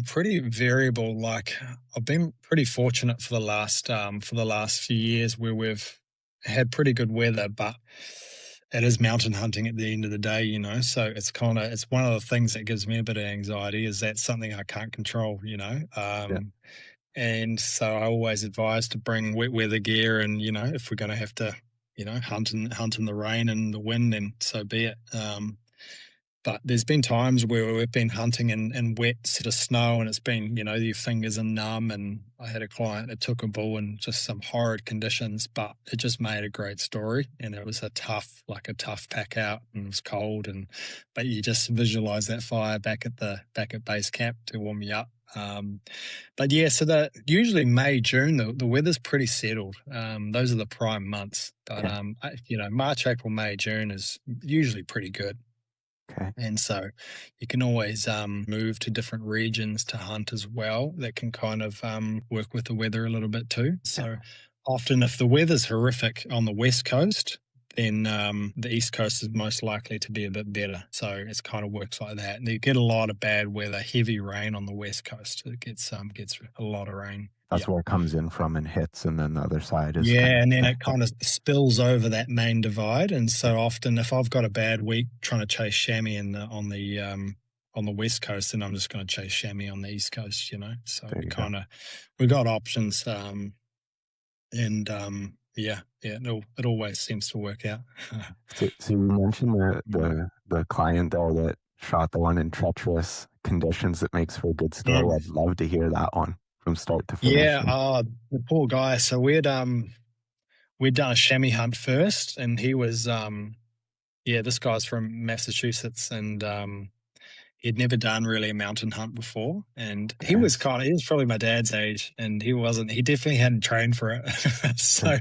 pretty variable. Like I've been pretty fortunate for the last few years where we've had pretty good weather, but it is mountain hunting at the end of the day, So it's one of the things that gives me a bit of anxiety is that something I can't control, And so I always advise to bring wet weather gear, and if we're going to have to, hunt in the rain and the wind, then so be it. But there's been times where we've been hunting in wet sort of snow and it's been, your fingers are numb. And I had a client that took a bull in just some horrid conditions, but it just made a great story. And it was a tough pack out and it was cold. But you just visualize that fire back at base camp to warm you up. But yeah, so usually May, June, the weather's pretty settled. Those are the prime months. But, March, April, May, June is usually pretty good. Okay. And so you can always move to different regions to hunt as well. That can kind of work with the weather a little bit too. So often if the weather's horrific on the west coast, then the east coast is most likely to be a bit better. So it's kind of works like that. And you get a lot of bad weather, heavy rain on the west coast. It gets a lot of rain. That's where it comes in from and hits, and then the other side is and then it kind of spills over that main divide. And so often, if I've got a bad week trying to chase chamois on the west coast, then I'm just going to chase chamois on the east coast. So we got options, it always seems to work out. So you mentioned the client there that shot the one in treacherous conditions that makes for a good story. I'd love to hear that one from start to finish. The poor guy. So we'd done a chamois hunt first, and he was this guy's from Massachusetts, and he'd never done really a mountain hunt before, and he was probably my dad's age, and he definitely hadn't trained for it. so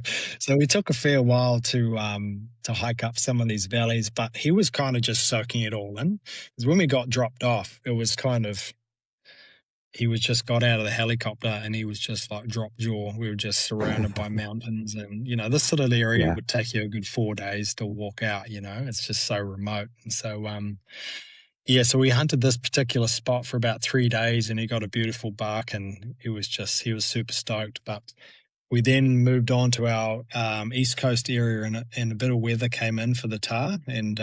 we took a fair while to hike up some of these valleys, but he was kind of just soaking it all in, because when we got dropped off, it was kind of he was just got out of the helicopter and he was just like drop jaw. We were just surrounded by mountains, and this sort of area Yeah. would take you a good 4 days to walk out. It's just so remote, and so yeah. So we hunted this particular spot for about 3 days, and he got a beautiful buck, and he was super stoked. But we then moved on to our East Coast area, and a bit of weather came in for the tahr, and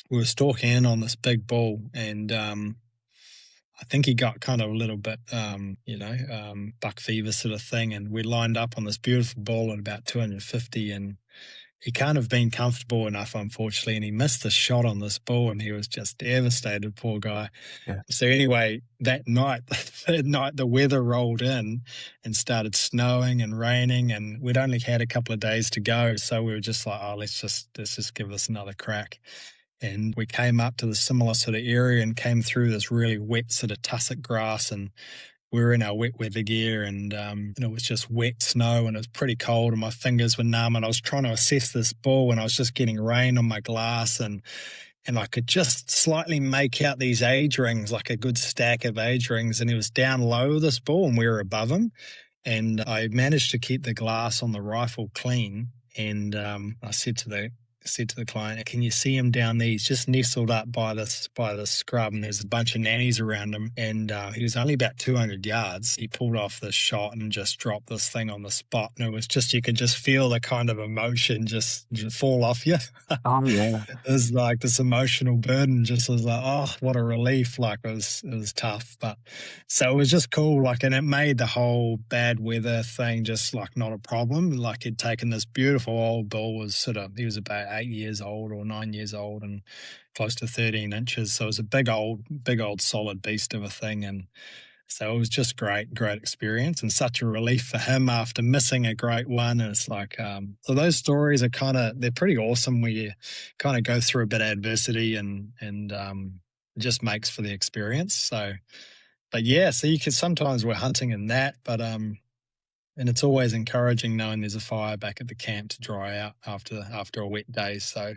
we were stalking in on this big bull, and I think he got kind of a little bit, buck fever sort of thing. And we lined up on this beautiful bull at about 250, and he can't have been comfortable enough, unfortunately, and he missed the shot on this bull, and he was just devastated, poor guy. Yeah. So anyway, that night, the weather rolled in and started snowing and raining, and we'd only had a couple of days to go. So we were just like, oh, let's just give this another crack. And we came up to the similar sort of area and came through this really wet sort of tussock grass, and we were in our wet weather gear, and it was just wet snow, and it was pretty cold, and my fingers were numb, and I was trying to assess this bull, and I was just getting rain on my glass, and I could just slightly make out these age rings, like a good stack of age rings, and he was down low, this bull, and we were above him, and I managed to keep the glass on the rifle clean, and I said to the client, can you see him down there? He's just nestled up by the scrub, and there's a bunch of nannies around him, and he was only about 200 yards. He pulled off this shot and just dropped this thing on the spot, and it was just, you could just feel the kind of emotion just fall off you. Oh yeah. It was like this emotional burden just was like, oh, what a relief. Like it was tough, but so it was just cool. Like, and it made the whole bad weather thing just like not a problem. Like he'd taken this beautiful old bull, he was about 8 years old or 9 years old and close to 13 inches. So it was a big old solid beast of a thing. And so it was just great experience and such a relief for him after missing a great one. And it's like, so those stories are they're pretty awesome where you kind of go through a bit of adversity and it just makes for the experience. So, but yeah, so you can, sometimes we're hunting in that, but, and it's always encouraging knowing there's a fire back at the camp to dry out after a wet day. So,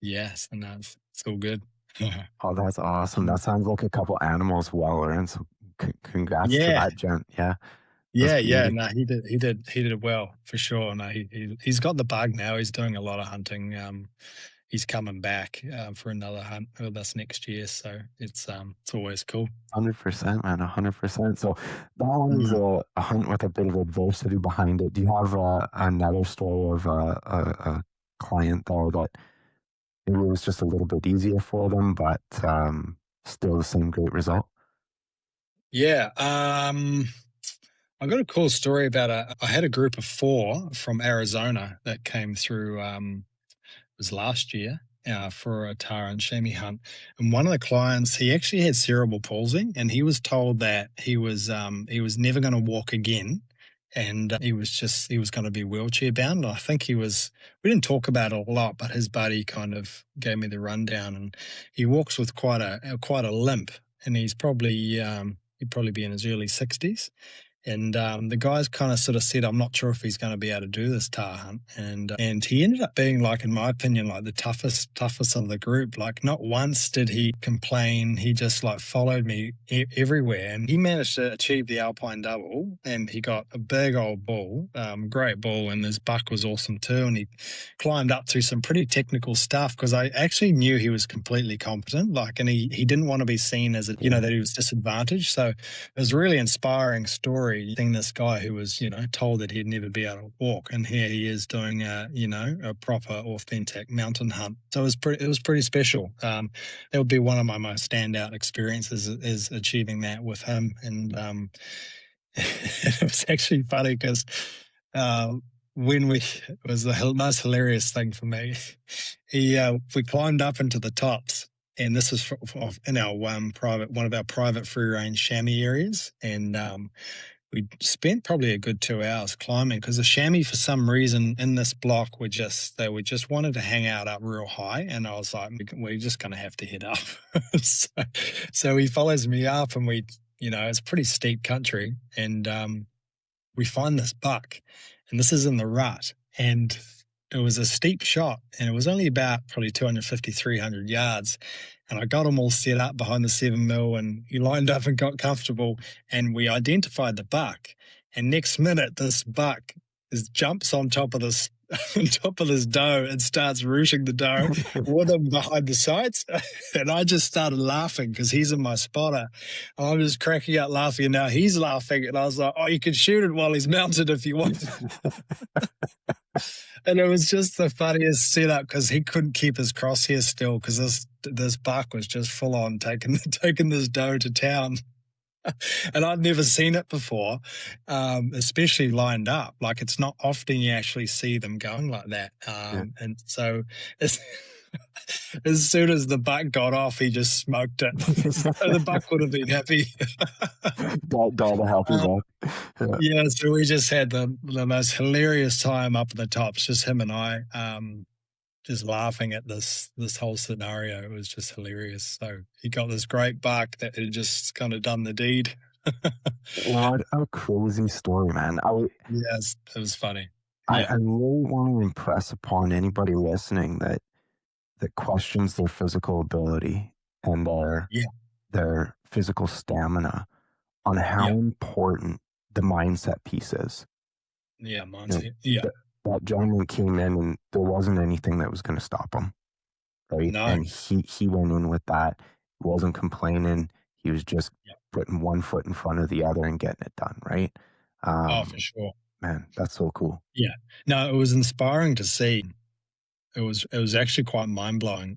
yes, and it's all good. Oh, that's awesome. That sounds like a couple animals well earned. So congrats to Yeah. that gent. Yeah. Yeah. No, he did well for sure. No, he's got the bug now. He's doing a lot of hunting. He's coming back for another hunt with us next year. So it's always cool. 100%, man. 100%. So that one's a hunt with a bit of adversity behind it. Do you have another story of a client though that it was just a little bit easier for them, but still the same great result? Yeah. I got a cool story about I had a group of 4 from Arizona that came through, it was last year, for a tahr and chamois hunt. And one of the clients, he actually had cerebral palsy, and he was told that he was never going to walk again. And he was going to be wheelchair bound. I think we didn't talk about it a lot, but his buddy kind of gave me the rundown, and he walks with quite a limp, and he'd probably be in his early 60s. And the guys kind of sort of said, I'm not sure if he's going to be able to do this tahr hunt. And he ended up being, like, in my opinion, like the toughest of the group. Like, not once did he complain. He just like followed me everywhere. And he managed to achieve the Alpine double, and he got a big old bull, great bull. And his buck was awesome too. And he climbed up through some pretty technical stuff, because I actually knew he was completely competent. Like, and he didn't want to be seen as that he was disadvantaged. So it was a really inspiring story, seeing this guy who was, told that he'd never be able to walk, and here he is doing a proper authentic mountain hunt. So it was pretty special. That would be one of my most standout experiences, is achieving that with him. And it was actually funny because it was the most hilarious thing for me. We climbed up into the tops, and this is in our one of our private free range chamois areas, and we spent probably a good 2 hours climbing, because the chamois, for some reason in this block, we just wanted to hang out up real high, and I was like, we're just going to have to head up. so he follows me up, and it's pretty steep country, and we find this buck, and this is in the rut, and it was a steep shot, and it was only about probably 250, 300 yards. And I got him all set up behind the 7mm, and he lined up and got comfortable, and we identified the buck. And next minute, this buck jumps on top of this on top of this doe and starts rooting the doe with him behind the sights. And I just started laughing because he's in my spotter. I'm just cracking up laughing, and now he's laughing. And I was like, oh, you can shoot it while he's mounted if you want. And it was just the funniest setup because he couldn't keep his crosshair still because this buck was just full on taking this doe to town. And I'd never seen it before, especially lined up. Like, it's not often you actually see them going like that. And so as soon as the buck got off, he just smoked it. So the buck would have been happy. Got the healthy buck. Yeah, so we just had the most hilarious time up at the tops, just him and I. Just laughing at this whole scenario. It was just hilarious. So he got this great buck that had just kind of done the deed. What a crazy story, man. Yes, it was funny. I really want to impress upon anybody listening that questions their physical ability and their physical stamina on how important the mindset piece is. Yeah, mindset. Yeah. That gentleman came in and there wasn't anything that was going to stop him, right? No. And he went in with that. He wasn't complaining. He was just putting one foot in front of the other and getting it done, right? For sure. Man, that's so cool. Yeah. No, it was inspiring to see. It was actually quite mind-blowing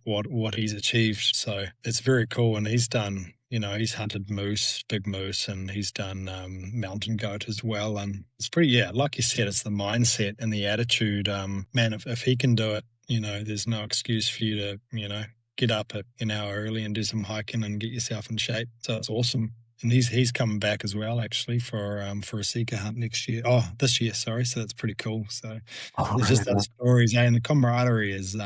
what he's achieved. So it's very cool. And he's done, he's hunted moose, big moose, and he's done mountain goat as well. And it's pretty, like you said, it's the mindset and the attitude. Man, if he can do it, there's no excuse for you to, get up at an hour early and do some hiking and get yourself in shape. So it's awesome. And he's coming back as well, actually, for a Sika hunt this year, sorry. So that's pretty cool. So there's just those stories, and the camaraderie is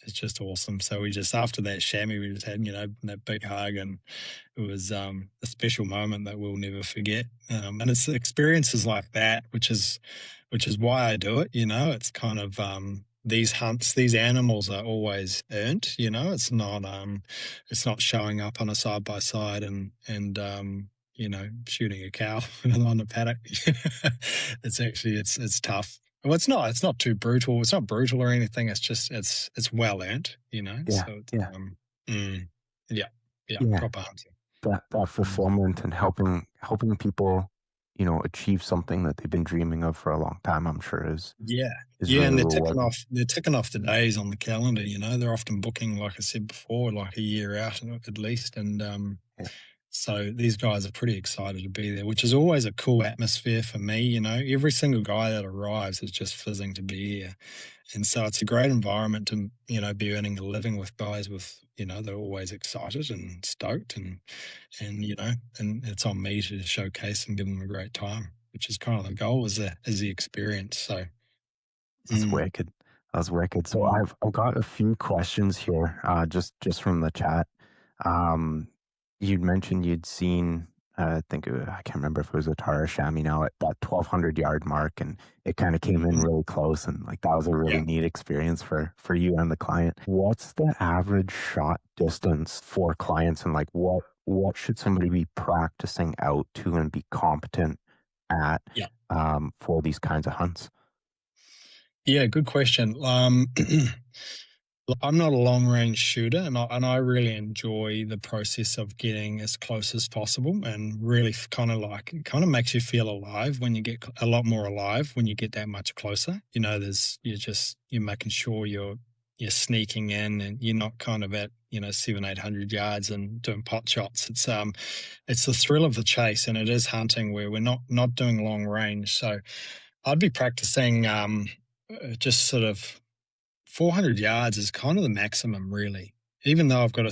just awesome. So we just, after that chamois, we just had, that big hug, and it was a special moment that we'll never forget. And it's experiences like that, which is why I do it. It's kind of these hunts, these animals are always earned. It's not showing up on a side by side and shooting a cow on the paddock. It's actually it's tough. Well, it's not too brutal. It's not brutal or anything. It's just it's well earned. Yeah, So proper hunting. That fulfillment and helping people, achieve something that they've been dreaming of for a long time, I'm sure is really and they're ticking off the days on the calendar. They're often booking, like I said before, like a year out at least, and so these guys are pretty excited to be there, which is always a cool atmosphere for me. Every single guy that arrives is just fizzing to be here. And so it's a great environment to, be earning a living with guys with, they're always excited and stoked and it's on me to showcase and give them a great time, which is kind of the goal is the experience. So that's wicked. That's wicked. So I've got a few questions here, just from the chat. You'd mentioned you'd seen, I can't remember if it was a tahr or chamois now at that 1,200 yard mark, and it kind of came in really close, and like that was a really neat experience for you and the client. What's the average shot distance for clients, and like what should somebody be practicing out to and be competent at for these kinds of hunts? Yeah, good question. I'm not a long-range shooter, and I really enjoy the process of getting as close as possible, and really kind of makes you feel alive when you get a lot more alive when you get that much closer. You're making sure you're sneaking in, and you're not kind of at 700-800 yards and doing pot shots. It's the thrill of the chase, and it is hunting where we're not doing long range. So I'd be practicing just sort of 400 yards is kind of the maximum, really. Even though I've got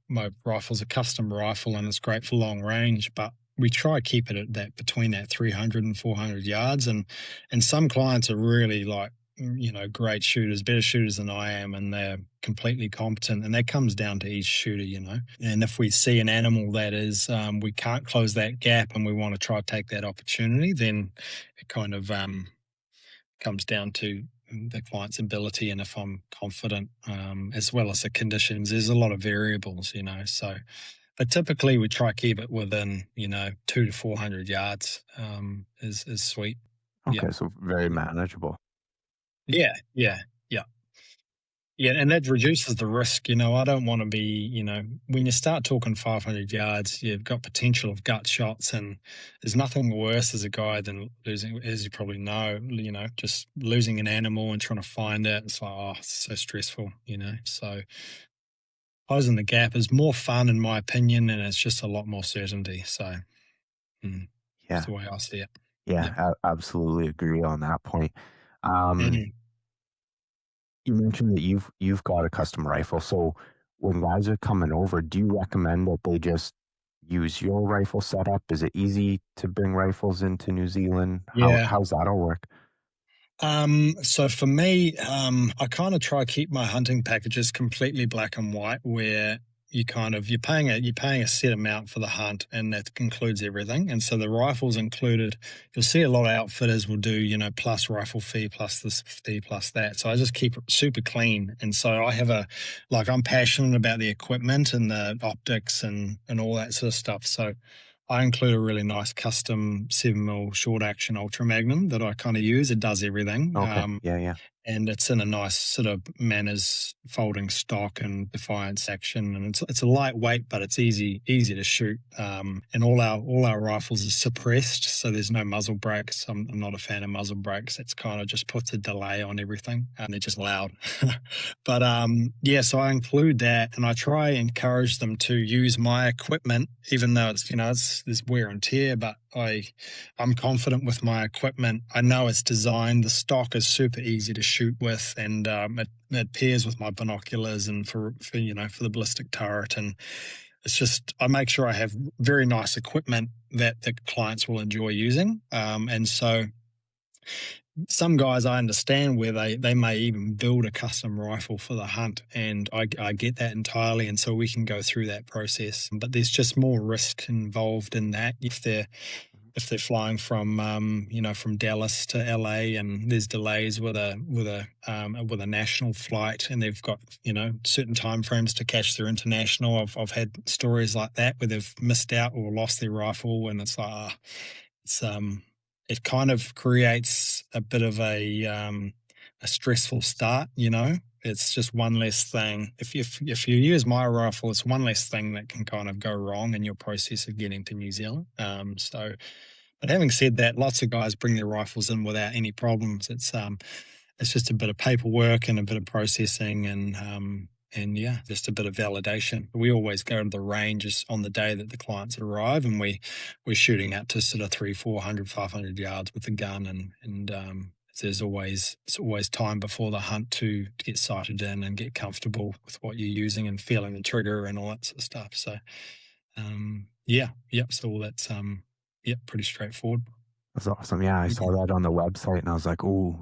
my rifle's a custom rifle and it's great for long range, but we try to keep it at between that 300 and 400 yards. And some clients are really great shooters, better shooters than I am, and they're completely competent. And that comes down to each shooter, And if we see an animal that is, we can't close that gap and we want to try to take that opportunity, then it kind of, comes down to the client's ability and if I'm confident, as well as the conditions. There's a lot of variables, so. But typically, we try to keep it within 200 to 400 yards. Is sweet. Yeah, Okay, so very manageable. yeah, yeah, yeah. Yeah, and that reduces the risk. I don't want to be, when you start talking 500 yards, you've got potential of gut shots, and there's nothing worse as a guy than losing, as you probably know, just losing an animal and trying to find it. It's like, oh, it's so stressful, So closing the gap is more fun, in my opinion, and it's just a lot more certainty. So that's Yeah, the way I see it. yeah, Yep. absolutely agree on that point. Um, Mhm. you mentioned that you've got a custom rifle. So when guys are coming over, do you recommend that they just use your rifle setup? Is it easy to bring rifles into New Zealand? Yeah. How's that all work? So for me, I kind of try to keep my hunting packages completely black and white, where you're paying a set amount for the hunt, and that includes everything. And so the rifles included. You'll see a lot of outfitters will do, plus rifle fee, plus this fee, plus that. So I just keep it super clean. And so I'm passionate about the equipment and the optics and all that sort of stuff. So I include a really nice custom 7mm short action ultra magnum that I kind of use. It does everything. Okay, yeah. And it's in a nice sort of manners folding stock and defiance action, and it's a lightweight, but it's easy to shoot. And all our rifles are suppressed, so there's no muzzle brakes. I'm not a fan of muzzle brakes. It's kind of just puts a delay on everything, and they're just loud. But yeah, so I include that, and I try and encourage them to use my equipment, even though there's wear and tear, but I'm confident with my equipment. I know it's designed. The stock is super easy to shoot with, and it pairs with my binoculars and for the ballistic turret. And it's just I make sure I have very nice equipment that the clients will enjoy using. And so some guys I understand where they may even build a custom rifle for the hunt, and I get that entirely, and so we can go through that process. But there's just more risk involved in that if they're flying from Dallas to LA, and there's delays with a national flight, and they've got certain timeframes to catch their international. I've had stories like that where they've missed out or lost their rifle, and it's like it's it kind of creates a bit of a stressful start. It's just one less thing. If you use my rifle, it's one less thing that can kind of go wrong in your process of getting to New Zealand. But having said that, lots of guys bring their rifles in without any problems. It's just a bit of paperwork and a bit of processing and yeah, just a bit of validation. We always go to the ranges on the day that the clients arrive, and we're shooting out to sort of 300, 400, 500 yards with the gun, and it's always time before the hunt to get sighted in and get comfortable with what you're using and feeling the trigger and all that sort of stuff. So so all that's pretty straightforward. That's awesome. Yeah, I saw that on the website, and I was like, "Oh,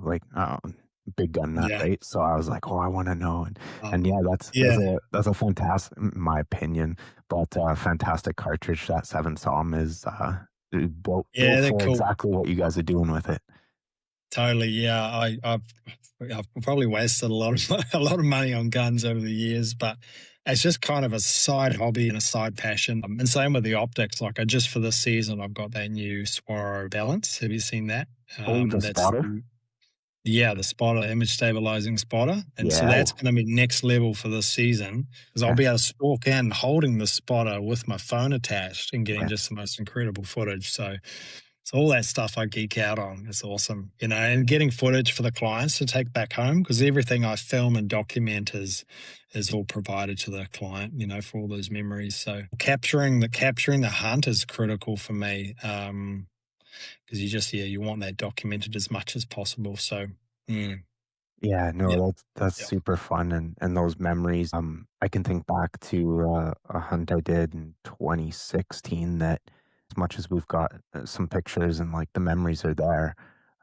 big gun nut, Yeah. right?" So I was like, "Oh, I want to know." And yeah, Yeah. that's a fantastic, in my opinion, but fantastic cartridge. That 7 is built Yeah, they're for cool. exactly what you guys are doing with it. Totally. Yeah. I've probably wasted a lot of money on guns over the years, but it's just kind of a side hobby and a side passion. And same with the optics. Like just for this season, I've got that new Swaro balance. Have you seen that? Oh, the That's spotter. the spotter, image stabilizing spotter. And so Yeah. that's going to be next level for this season, because I'll Okay. be able to stalk in holding the spotter with my phone attached and getting Yeah. just the most incredible footage. So all that stuff I geek out on. It's awesome, and getting footage for the clients to take back home, because everything I film and document is all provided to the client, for all those memories. So capturing the hunt is critical for me, because you want that documented as much as possible. So Yeah, yeah, no, that's yeah. super fun, and those memories. I can think back to a hunt I did in 2016. That as much as we've got some pictures and like the memories are there,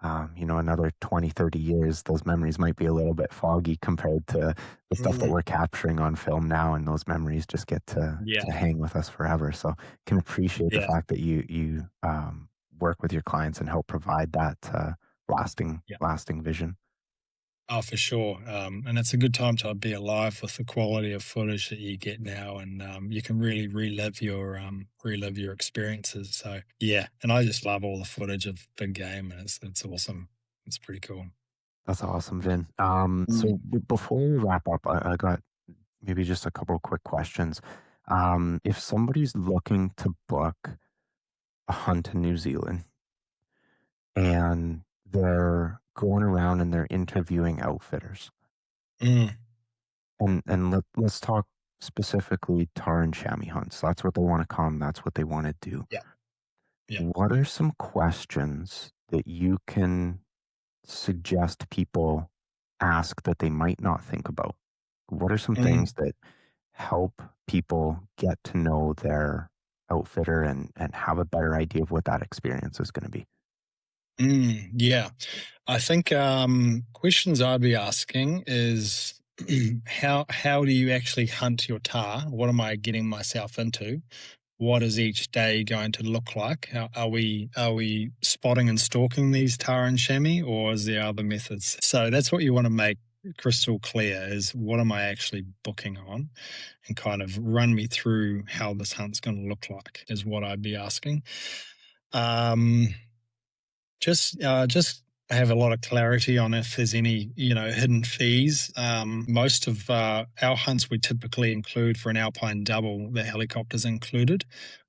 another 20, 30 years, those memories might be a little bit foggy compared to the stuff that Mm, we're capturing on film now, and those memories just get yeah, to hang with us forever. So can appreciate the yeah. fact that you work with your clients and help provide that lasting vision. Oh, for sure. And it's a good time to be alive with the quality of footage that you get now, and you can really relive your experiences. So yeah, and I just love all the footage of big game, and it's awesome. It's pretty cool. That's awesome, Vin. So before we wrap up, I got maybe just a couple of quick questions. If somebody's looking to book a hunt in New Zealand and they're going around and they're interviewing outfitters, Mm, and let's talk specifically tahr and chamois hunts. That's what they want to come. That's what they want to do. yeah, yeah. What are some questions that you can suggest people ask that they might not think about? What are some Mm, things that help people get to know their outfitter and have a better idea of what that experience is going to be? yeah. I think questions I'd be asking is how do you actually hunt your tahr? What am I getting myself into? What is each day going to look like? Are we spotting and stalking these tahr and chamois, or is there other methods? So that's what you want to make crystal clear: is what am I actually booking on, and kind of run me through how this hunt's going to look like is what I'd be asking. Um, just have a lot of clarity on if there's any, hidden fees. Most of our hunts we typically include for an alpine double, the helicopter's included,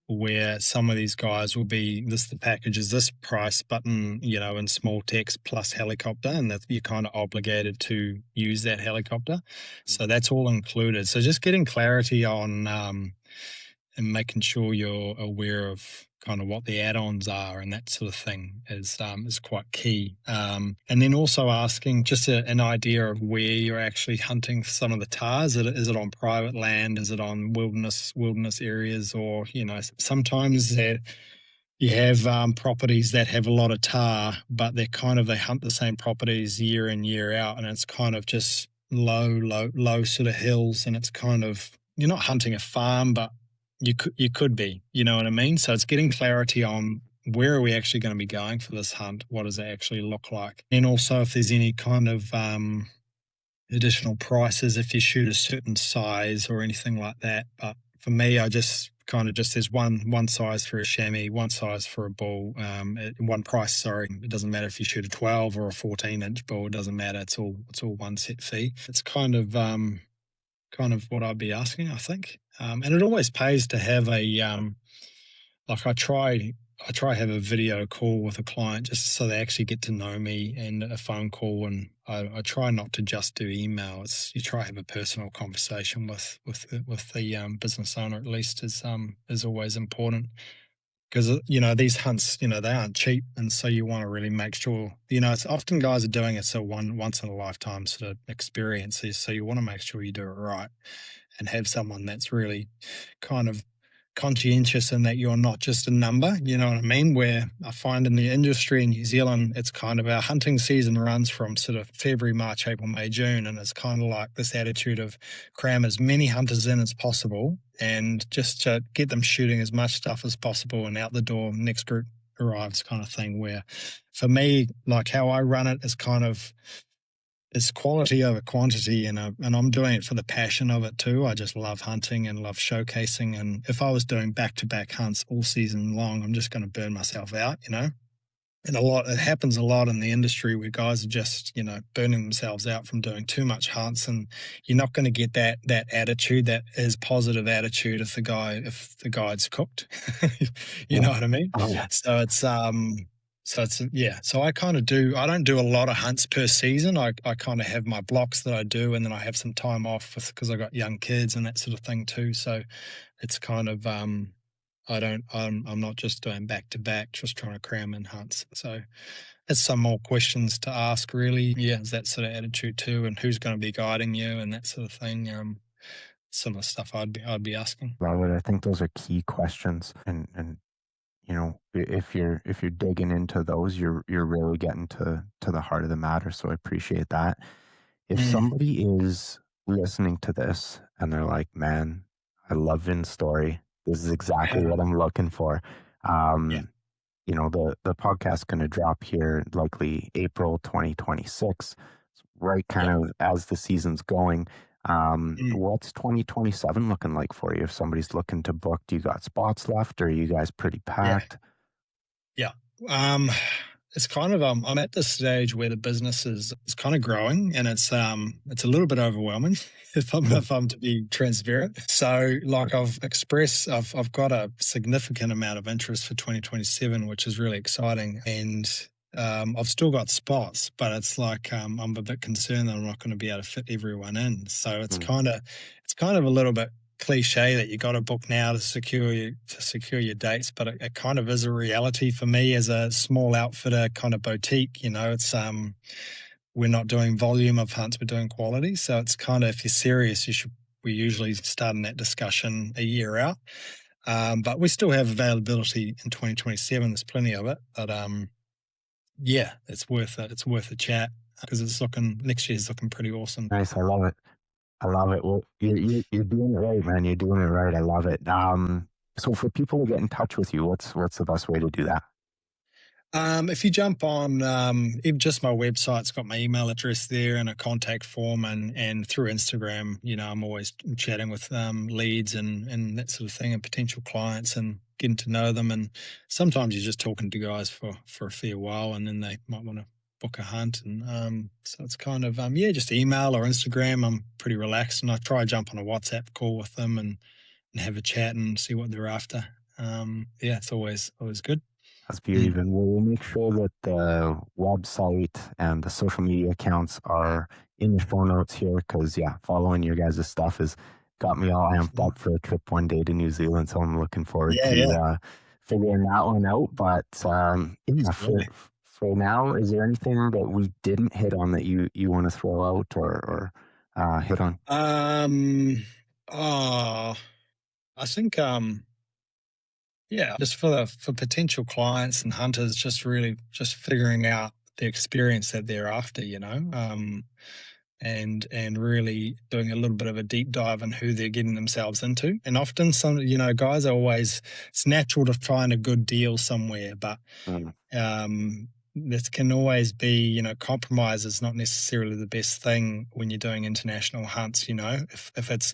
where some of these guys will be the package is this price button, in small text plus helicopter, and that you're kind of obligated to use that helicopter. So that's all included. So just getting clarity on and making sure you're aware of kind of what the add-ons are and that sort of thing is quite key. And then also asking just an idea of where you're actually hunting some of the tahrs. Is it on private land? Is it on wilderness areas? Or, sometimes you have properties that have a lot of tahr, but they hunt the same properties year in, year out, and it's kind of just low sort of hills, and it's kind of, you're not hunting a farm, but you could be, you know what I mean? So it's getting clarity on where are we actually going to be going for this hunt? What does it actually look like? And also if there's any kind of additional prices if you shoot a certain size or anything like that. But for me, I just there's one size for a chamois, one size for a bull, one price. Sorry, it doesn't matter if you shoot a 12 or a 14-inch bull. It doesn't matter. It's all one set fee. It's kind of what I'd be asking, I think. And it always pays to have a like I try have a video call with a client just so they actually get to know me, and a phone call, and I try not to just do email. You try have a personal conversation with the business owner, at least, is always important, because these hunts, they aren't cheap, and so you want to really make sure, it's often guys are doing it, so once in a lifetime sort of experiences, so you want to make sure you do it right and have someone that's really kind of conscientious, and that you're not just a number, you know what I mean? Where I find in the industry in New Zealand, it's kind of our hunting season runs from sort of February, March, April, May, June, and it's kind of like this attitude of cram as many hunters in as possible and just to get them shooting as much stuff as possible and out the door, next group arrives kind of thing. Where for me, like how I run it is kind of, it's quality over quantity, and I'm doing it for the passion of it too. I just love hunting and love showcasing. And if I was doing back-to-back hunts all season long, I'm just going to burn myself out, And it happens a lot in the industry where guys are just, burning themselves out from doing too much hunts, and you're not going to get that attitude, that is positive attitude if the guide's cooked. You know what I mean? Oh, yeah. So I don't do a lot of hunts per season. I kind of have my blocks that I do, and then I have some time off because I got young kids and that sort of thing too. So it's kind of, I'm not just doing back to back, just trying to cram in hunts. So it's some more questions to ask, really. Yeah, is that sort of attitude too, and who's going to be guiding you and that sort of thing. Some of the stuff I'd be asking. Love it. I think those are key questions, and if you're digging into those, you're really getting to the heart of the matter. So I appreciate that. If somebody is listening to this and they're like, man, I love Vin's story, this is exactly what I'm looking for. Yeah. the podcast's going to drop here likely April 2026, right kind Yeah. of as the season's going. Mm. What's 2027 looking like for you? If somebody's looking to book, do you got spots left, or are you guys pretty Yeah. packed? Yeah. Um, it's kind of I'm at this stage where the business is kind of growing, and it's a little bit overwhelming if I'm to be transparent. So like I've got a significant amount of interest for 2027, which is really exciting, and I've still got spots, but it's like I'm a bit concerned that I'm not going to be able to fit everyone in. So Mm. it's kind of a little bit cliche that you got to book now to secure your dates, but it kind of is a reality for me as a small outfitter, kind of boutique. It's we're not doing volume of hunts, we're doing quality. So it's kind of, if you're serious, we usually start in that discussion a year out. But we still have availability in 2027. There's plenty of it, but yeah, it's worth it. It's worth a chat because next year's looking pretty awesome. Nice. I love it. I love it. Well, you're doing it right, man. You're doing it right. I love it. So for people to get in touch with you, what's the best way to do that? If you jump on even just my website's got my email address there and a contact form, and through Instagram, I'm always chatting with leads and that sort of thing, and potential clients, and getting to know them. And sometimes you're just talking to guys for a fair while, and then they might want to book a hunt. And so it's kind of just email or Instagram. I'm pretty relaxed, and I try to jump on a WhatsApp call with them and have a chat and see what they're after. It's always good. That's beauty. Mm. Then we'll make sure that the website and the social media accounts are in the show notes here, because following your guys' stuff has got me all amped up for a trip one day to New Zealand. So I'm looking forward to figuring that one out. But for now, is there anything that we didn't hit on that you want to throw out or hit on? I think just for potential clients and hunters, just really just figuring out the experience that they're after, and really doing a little bit of a deep dive on who they're getting themselves into. And often guys are always, it's natural to find a good deal somewhere, but this can always be, compromise is not necessarily the best thing when you're doing international hunts. If it's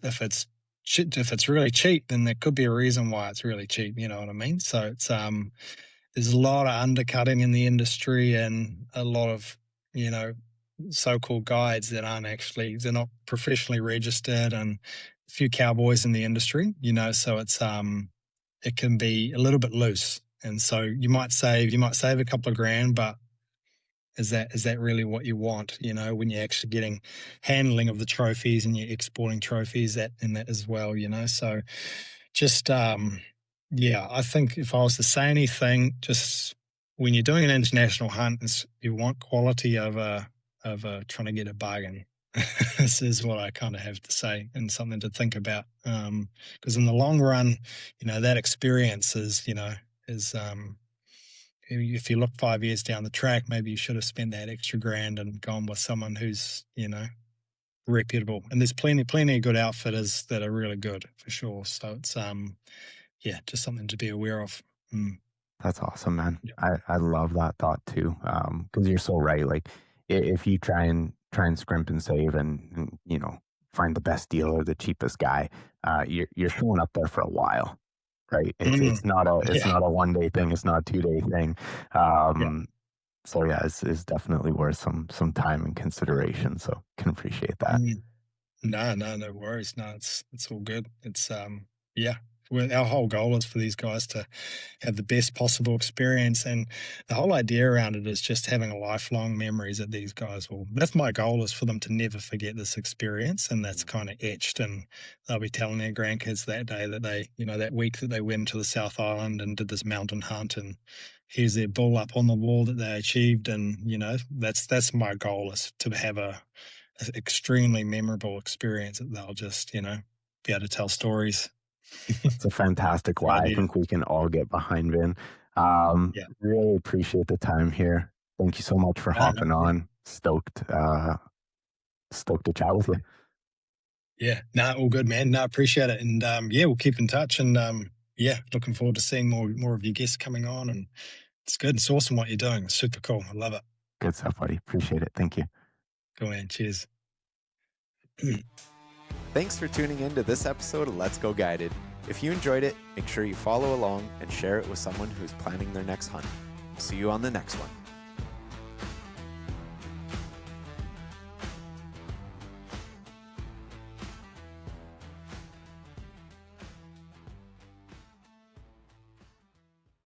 really cheap, then there could be a reason why it's really cheap. You know what I mean? So it's there's a lot of undercutting in the industry, and a lot of so-called guides that they're not professionally registered, and a few cowboys in the industry. So it's it can be a little bit loose, and so you might save a couple of grand, but is that really what you want? When you're actually getting handling of the trophies and you're exporting trophies that as well. So just I think if I was to say anything, just when you're doing an international hunt, you want quality over trying to get a bargain. This is what I kind of have to say, and something to think about. Because in the long run, that experience is if you look 5 years down the track, maybe you should have spent that extra grand and gone with someone who's, reputable. And there's plenty of good outfitters that are really good, for sure. So it's, just something to be aware of. That's awesome, man. Yeah. I love that thought too. Because you're so right. Like if you try and scrimp and save and find the best deal or the cheapest guy, you're showing up there for a while. Right. It's not a 1 day thing. It's not a 2 day thing. So it's definitely worth some time and consideration. So can appreciate that. No worries. No, it's all good. It's our whole goal is for these guys to have the best possible experience, and the whole idea around it is just having a lifelong memories that these guys will. That's my goal, is for them to never forget this experience, and that's kind of etched, and they'll be telling their grandkids that day that they, that week that they went to the South Island and did this mountain hunt, and here's their bull up on the wall that they achieved, and that's my goal, is to have an extremely memorable experience that they'll just be able to tell stories. It's a fantastic why. I think we can all get behind, Vin. Really appreciate the time here. Thank you so much for hopping on. Stoked to chat with you. Yeah, all good, man. Appreciate it. And we'll keep in touch. And looking forward to seeing more of your guests coming on and It's good. It's awesome what you're doing. It's super cool. I love it. Good stuff, buddy. Appreciate it. Thank you. Go man. Cheers. Thanks for tuning in to this episode of Let's Go Guided. If you enjoyed it, make sure you follow along and share it with someone who's planning their next hunt. See you on the next one.